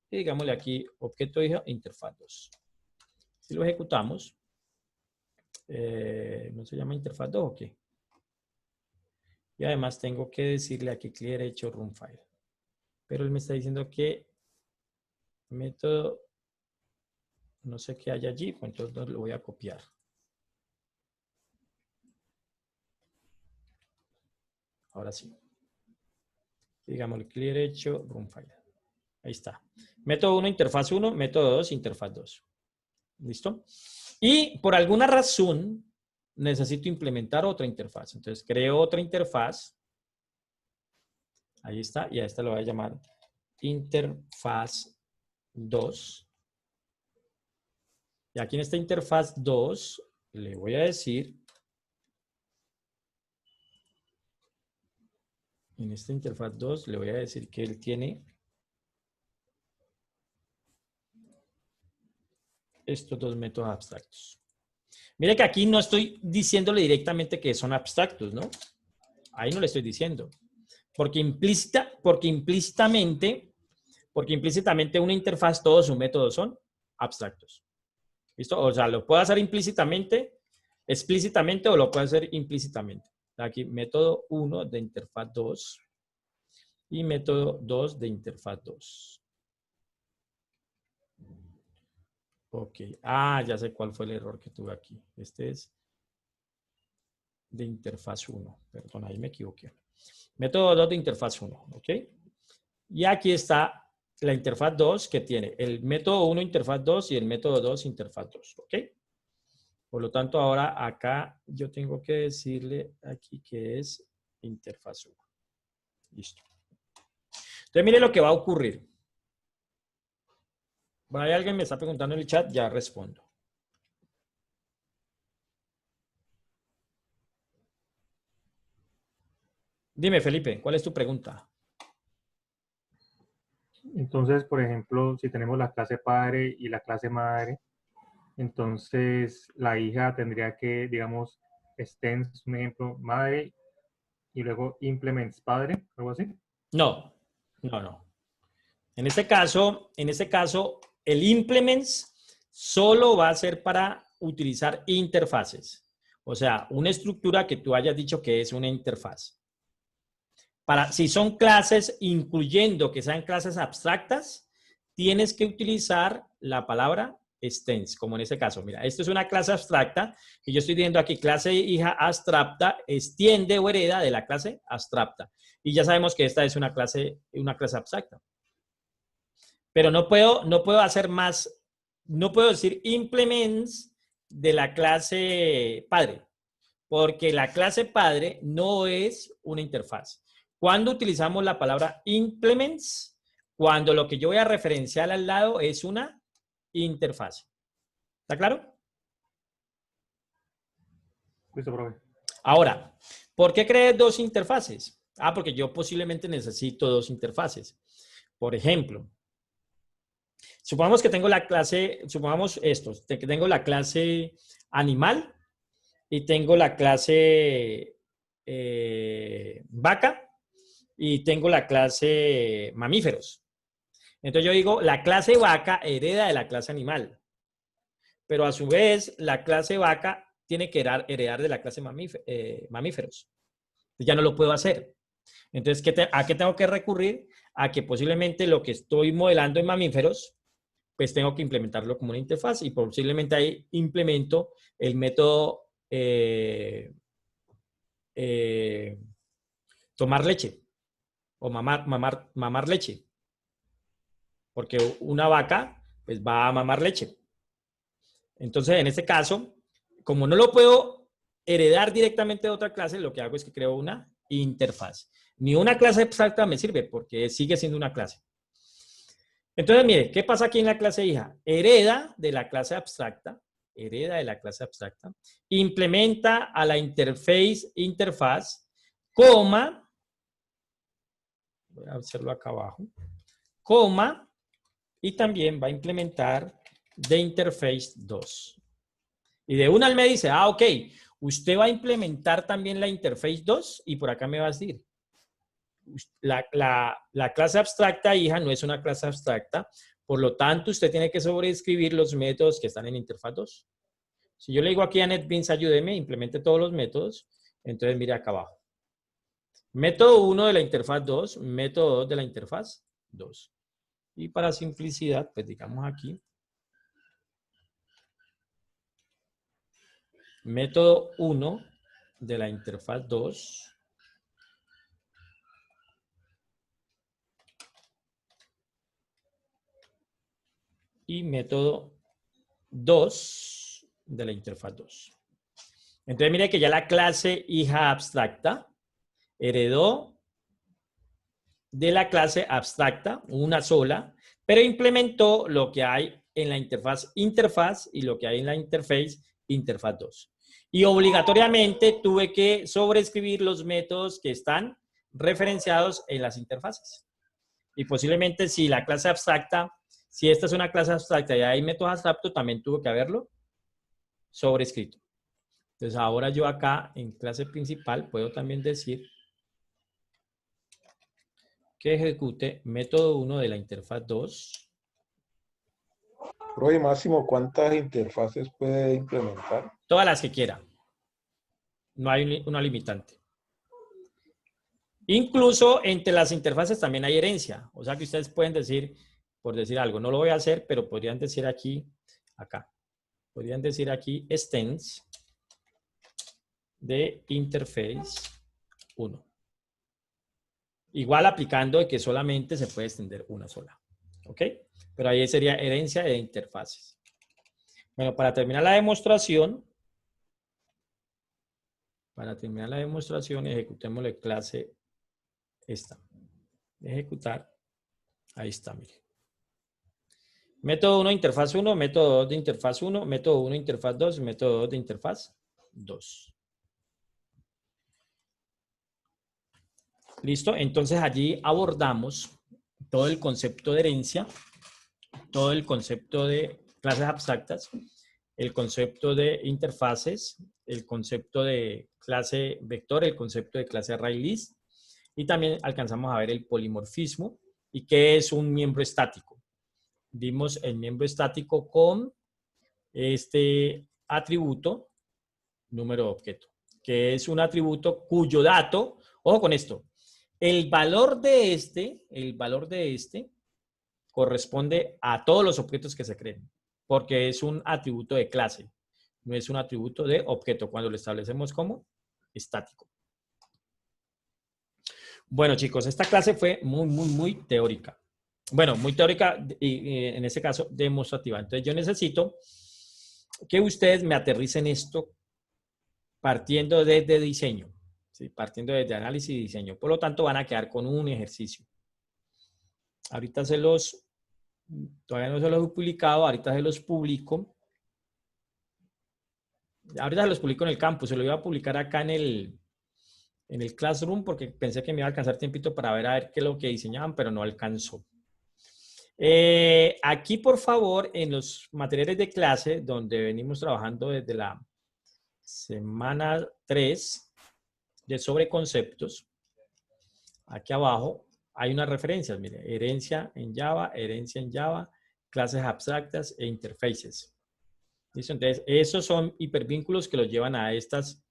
Y digámosle aquí, objeto hija, interfaz 2. Si lo ejecutamos, ¿no se llama interfaz 2 o qué? Y además tengo que decirle aquí clear hecho run file. Pero él me está diciendo que método, no sé qué hay allí, pues entonces lo voy a copiar. Ahora sí. Digamos clear hecho run file. Ahí está. Método 1, interfaz 1, método 2, interfaz 2. ¿Listo? Y por alguna razón necesito implementar otra interfaz. Entonces creo otra interfaz. Ahí está. Y a esta lo voy a llamar interfaz 2. Y aquí en esta interfaz 2 le voy a decir En esta interfaz 2 le voy a decir que él tiene estos dos métodos abstractos. Mire que aquí no estoy diciéndole directamente que son abstractos, ¿no? Ahí no le estoy diciendo. Porque implícitamente una interfaz, todos sus métodos son abstractos. ¿Listo? O sea, lo puedo hacer implícitamente, explícitamente o lo puedo hacer implícitamente. Aquí, método 1 de interfaz 2 y método 2 de interfaz 2. Ok. Ah, ya sé cuál fue el error que tuve aquí. Este es de interfaz 1. Perdón, ahí me equivoqué. Método 2 de interfaz 1. Ok. Y aquí está la interfaz 2 que tiene el método 1 interfaz 2 y el método 2 interfaz 2. Ok. Por lo tanto, ahora acá yo tengo que decirle aquí que es interfaz 1. Listo. Entonces, mire lo que va a ocurrir. Hay alguien me está preguntando en el chat, ya respondo. Dime, Felipe, ¿cuál es tu pregunta? Entonces, por ejemplo, si tenemos la clase padre y la clase madre, entonces la hija tendría que, digamos, extends, un ejemplo, madre y luego implements padre, algo así. No. En este caso, el implements solo va a ser para utilizar interfaces. O sea, una estructura que tú hayas dicho que es una interfaz. Si son clases, incluyendo que sean clases abstractas, tienes que utilizar la palabra extends, como en este caso. Mira, esto es una clase abstracta que yo estoy viendo aquí, clase hija abstracta, extiende o hereda de la clase abstracta. Y ya sabemos que esta es una clase abstracta. Pero no puedo hacer más, no puedo decir implements de la clase padre, porque la clase padre no es una interfaz. ¿Cuándo utilizamos la palabra implements? Cuando lo que yo voy a referenciar al lado es una interfaz. ¿Está claro? Listo, profe. Ahora, ¿por qué creé dos interfaces? Ah, porque yo posiblemente necesito dos interfaces. Por ejemplo, supongamos que tengo la clase, supongamos esto, que tengo la clase animal y tengo la clase vaca y tengo la clase mamíferos. Entonces yo digo, la clase vaca hereda de la clase animal, pero a su vez la clase vaca tiene que heredar de la clase mamíferos. Ya no lo puedo hacer. Entonces, ¿a qué tengo que recurrir? A que posiblemente lo que estoy modelando en mamíferos, pues tengo que implementarlo como una interfaz y posiblemente ahí implemento el método tomar leche o mamar leche. Porque una vaca pues va a mamar leche. Entonces, en este caso, como no lo puedo heredar directamente de otra clase, lo que hago es que creo una interfaz. Ni una clase abstracta me sirve porque sigue siendo una clase. Entonces, mire, ¿qué pasa aquí en la clase hija? Hereda de la clase abstracta, implementa a la interfaz, coma, voy a hacerlo acá abajo, coma, y también va a implementar de interface 2. Y de una él me dice, ah, ok, usted va a implementar también la interface 2 y por acá me va a decir, la clase abstracta hija no es una clase abstracta, por lo tanto usted tiene que sobreescribir los métodos que están en interfaz 2. Si yo le digo aquí a NetBeans ayúdeme, implemente todos los métodos, entonces mire acá abajo. Método 1 de la interfaz 2, método 2 de la interfaz 2. Y para simplicidad, pues digamos aquí, método 1 de la interfaz 2. Y método 2 de la interfaz 2. Entonces, mire que ya la clase hija abstracta heredó de la clase abstracta, una sola, pero implementó lo que hay en la interfaz y lo que hay en la interfaz 2. Y obligatoriamente tuve que sobreescribir los métodos que están referenciados en las interfaces. Y posiblemente si la clase abstracta, si esta es una clase abstracta y hay métodos abstractos, también tuvo que haberlo sobrescrito. Entonces ahora yo acá en clase principal puedo también decir que ejecute método 1 de la interfaz 2. Profe, máximo, ¿cuántas interfaces puede implementar? Todas las que quiera. No hay una limitante. Incluso entre las interfaces también hay herencia. O sea que ustedes pueden decir, por decir algo, no lo voy a hacer, pero podrían decir aquí, acá. Podrían decir aquí extends de interface 1. Igual aplicando de que solamente se puede extender una sola. ¿Ok? Pero ahí sería herencia de interfaces. Bueno, para terminar la demostración, ejecutemos la clase esta. Ejecutar. Ahí está, mire. Método 1, interfaz 1, método 2 de interfaz 1, método 1, interfaz 2, método 2 de interfaz 2. ¿Listo? Entonces allí abordamos todo el concepto de herencia, todo el concepto de clases abstractas, el concepto de interfaces, el concepto de clase vector, el concepto de clase ArrayList, y también alcanzamos a ver el polimorfismo y qué es un miembro estático. Vimos el miembro estático con este atributo número de objeto, que es un atributo cuyo dato, ojo con esto, el valor de este corresponde a todos los objetos que se creen, porque es un atributo de clase, no es un atributo de objeto cuando lo establecemos como estático. Bueno, chicos, esta clase fue muy teórica. Bueno, muy teórica y en este caso demostrativa. Entonces yo necesito que ustedes me aterricen esto partiendo desde diseño. ¿Sí? Partiendo desde análisis y diseño. Por lo tanto, van a quedar con un ejercicio. Ahorita todavía no se los he publicado, ahorita se los publico. Ahorita se los publico en el campus, se lo iba a publicar acá en el Classroom porque pensé que me iba a alcanzar tiempito para ver qué es lo que diseñaban, pero no alcanzó. Aquí, por favor, en los materiales de clase, donde venimos trabajando desde la semana 3, de sobre conceptos, aquí abajo hay unas referencias, mire, herencia en Java, clases abstractas e interfaces. ¿Listo? Entonces, esos son hipervínculos que los llevan a estas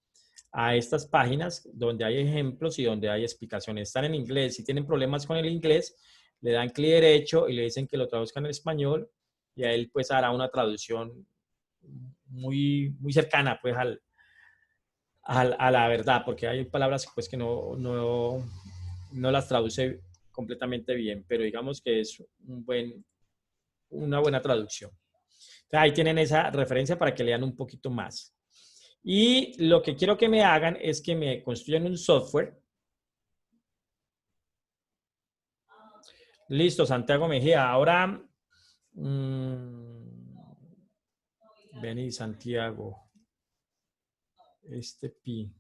páginas donde hay ejemplos y donde hay explicaciones. Están en inglés. Si tienen problemas con el inglés, le dan clic derecho y le dicen que lo traduzcan en español y a él pues hará una traducción muy cercana pues a la verdad, porque hay palabras pues que no las traduce completamente bien, pero digamos que es una buena traducción. Entonces, ahí tienen esa referencia para que lean un poquito más. Y lo que quiero que me hagan es que me construyan un software. Listo, Santiago Mejía. Ahora, vení, Santiago. Pi.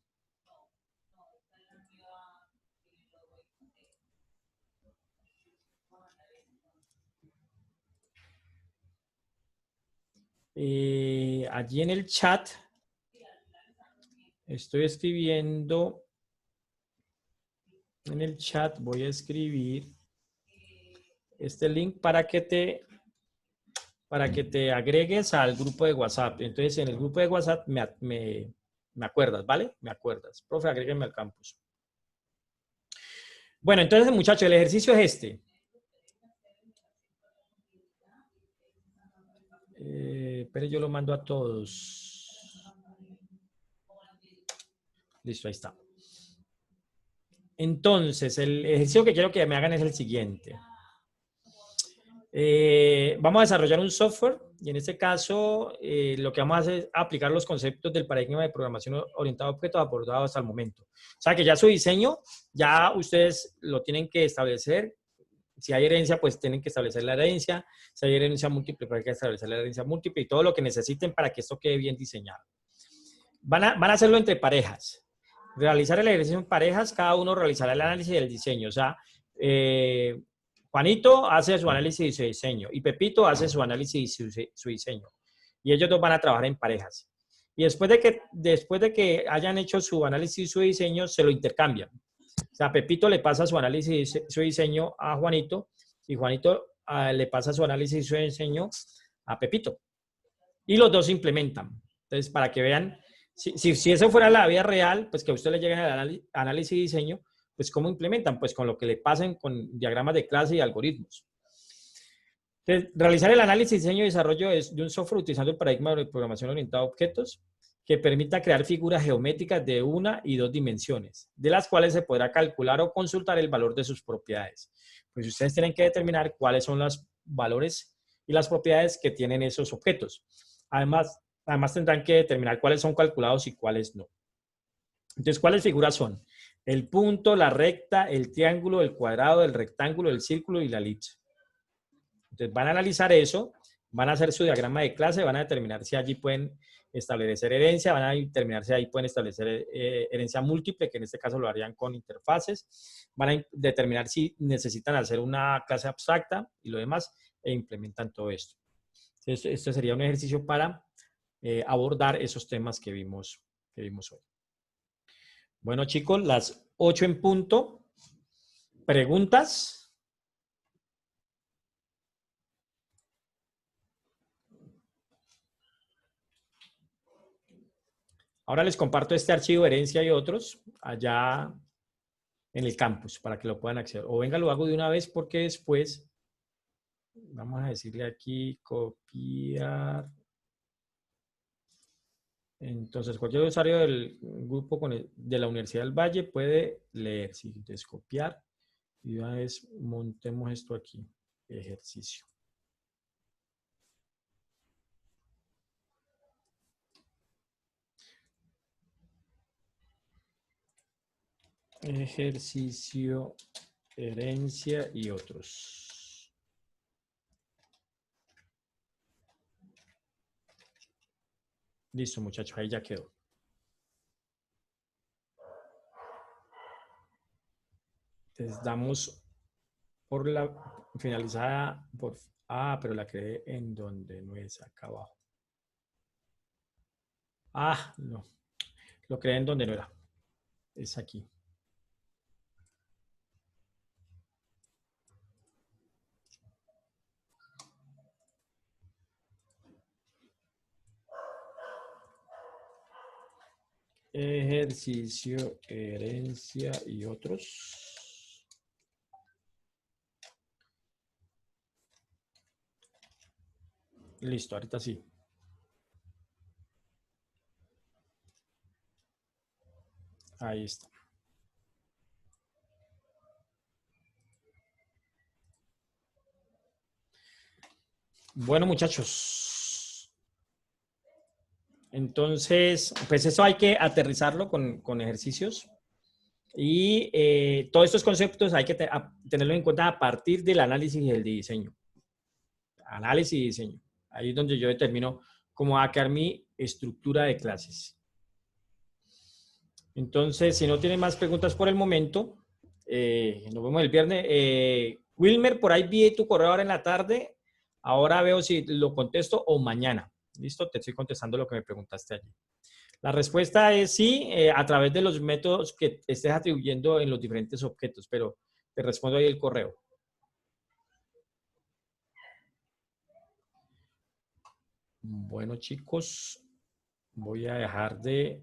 Allí en el chat estoy escribiendo, en el chat voy a escribir este link para que te agregues al grupo de WhatsApp. Entonces en el grupo de WhatsApp me acuerdas, ¿vale? Me acuerdas. Profe, agréguenme al campus. Bueno, entonces, muchachos, el ejercicio es este. Pero yo lo mando a todos. Listo, ahí está. Entonces, el ejercicio que quiero que me hagan es el siguiente. Vamos a desarrollar un software y en este caso lo que vamos a hacer es aplicar los conceptos del paradigma de programación orientada a objetos abordados hasta el momento. O sea que ya su diseño, ya ustedes lo tienen que establecer. Si hay herencia, pues tienen que establecer la herencia. Si hay herencia múltiple, pues hay que establecer la herencia múltiple y todo lo que necesiten para que esto quede bien diseñado. Van a hacerlo entre parejas. realizar el ejercicio en parejas, cada uno realizará el análisis del diseño. O sea, Juanito hace su análisis y su diseño y Pepito hace su análisis y su diseño. Y ellos dos van a trabajar en parejas. Y después de que hayan hecho su análisis y su diseño, se lo intercambian. O sea, Pepito le pasa su análisis y su diseño a Juanito y Juanito le pasa su análisis y su diseño a Pepito. Y los dos se implementan. Entonces, para que vean, si eso fuera la vida real, pues que a usted le lleguen el análisis y diseño, pues ¿cómo implementan? Pues con lo que le pasen con diagramas de clase y algoritmos. Entonces, realizar el análisis, diseño y desarrollo de un software utilizando el paradigma de programación orientada a objetos que permita crear figuras geométricas de 1 y 2 dimensiones, de las cuales se podrá calcular o consultar el valor de sus propiedades. Pues ustedes tienen que determinar cuáles son los valores y las propiedades que tienen esos objetos. Además tendrán que determinar cuáles son calculados y cuáles no. Entonces, ¿cuáles figuras son? El punto, la recta, el triángulo, el cuadrado, el rectángulo, el círculo y la elipse. Entonces, van a analizar eso, van a hacer su diagrama de clase, van a determinar si allí pueden establecer herencia, van a determinar si ahí pueden establecer herencia múltiple, que en este caso lo harían con interfaces, van a determinar si necesitan hacer una clase abstracta y lo demás, e implementan todo esto. Entonces, este sería un ejercicio para abordar esos temas que vimos hoy. Bueno, chicos, las 8 en punto. ¿Preguntas? Ahora les comparto este archivo herencia y otros allá en el campus para que lo puedan acceder. O venga, lo hago de una vez porque después vamos a decirle aquí copiar. Entonces, cualquier usuario del grupo de la Universidad del Valle puede leer. Sí, entonces copiar y de una vez montemos esto aquí. Ejercicio. Ejercicio, herencia y otros. Listo, muchachos, ahí ya quedó. Entonces damos por la finalizada, pero la creé en donde no es, acá abajo. No. Lo creé en donde no era. Es aquí. Ejercicio, herencia y otros. Listo, ahorita sí. Ahí está. Bueno, muchachos. Entonces, pues eso hay que aterrizarlo con ejercicios. Y todos estos conceptos hay que tenerlo en cuenta a partir del análisis y del diseño. Análisis y diseño. Ahí es donde yo determino cómo va a quedar mi estructura de clases. Entonces, si no tienen más preguntas por el momento, nos vemos el viernes. Wilmer, por ahí vi tu correo ahora en la tarde. Ahora veo si lo contesto o mañana. ¿Listo? Te estoy contestando lo que me preguntaste allí. La respuesta es sí, a través de los métodos que estés atribuyendo en los diferentes objetos, pero te respondo ahí el correo. Bueno, chicos, voy a dejar de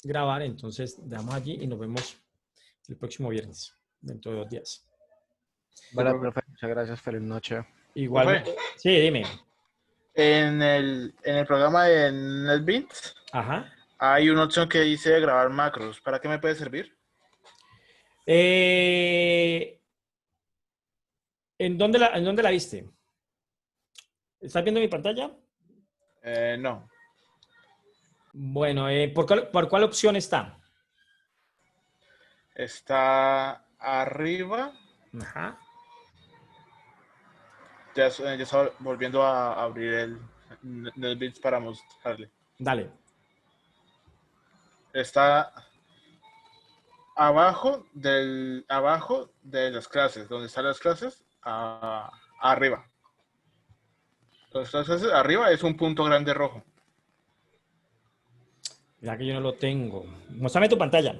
grabar, entonces damos allí y nos vemos el próximo viernes, dentro de 2 días. Vale, profe, muchas gracias, feliz noche. Igual, sí, dime. En el programa de NetBeans hay una opción que dice grabar macros. ¿Para qué me puede servir? ¿En dónde la viste? ¿Estás viendo mi pantalla? No. Bueno, ¿por cuál opción está? Está arriba. Ajá. Ya está volviendo a abrir el NetBeans para mostrarle. Dale. está abajo de las clases, donde están las clases, arriba. Donde están las clases, arriba es un punto grande rojo. Ya que yo no lo tengo. Muéstrame tu pantalla.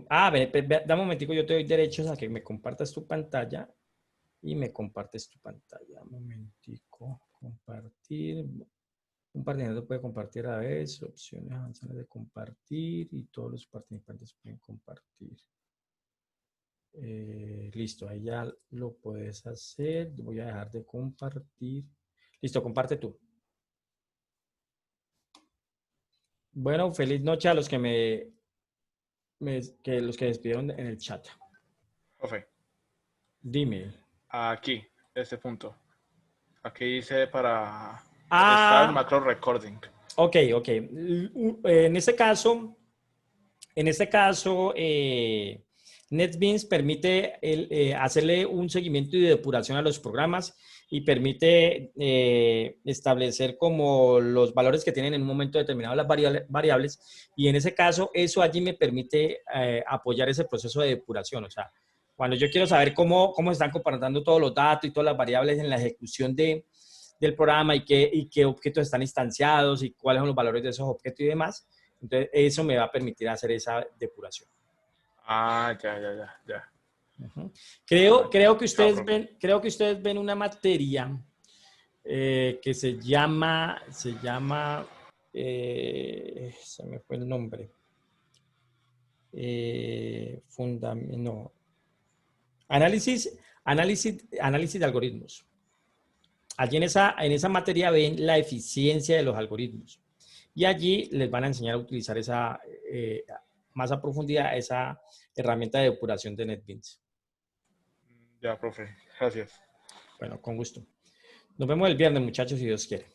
Dame un momentico, yo te doy derechos a que me compartas tu pantalla y me compartes tu pantalla. Un momentico. Compartir. Un participante puede compartir a la vez, opciones avanzadas de compartir y todos los participantes pueden compartir. Listo, ahí ya lo puedes hacer. Voy a dejar de compartir. Listo, comparte tú. Bueno, feliz noche a los que los que despidieron en el chat. Profe. Dime. Aquí, este punto. Aquí dice para estar macro recording. Ok. En este caso, NetBeans permite hacerle un seguimiento y depuración a los programas y permite establecer como los valores que tienen en un momento determinado las variables, y en ese caso eso allí me permite apoyar ese proceso de depuración. O sea, cuando yo quiero saber cómo se están compartiendo todos los datos y todas las variables en la ejecución del programa y qué objetos están instanciados y cuáles son los valores de esos objetos y demás, entonces eso me va a permitir hacer esa depuración. Ya. Uh-huh. Creo que ustedes ven una materia que se llama, se me fue el nombre. Análisis de algoritmos. Allí en esa materia ven la eficiencia de los algoritmos y allí les van a enseñar a utilizar más a profundidad esa herramienta de depuración de NetBeans. Ya, profe. Gracias. Bueno, con gusto. Nos vemos el viernes, muchachos, si Dios quiere.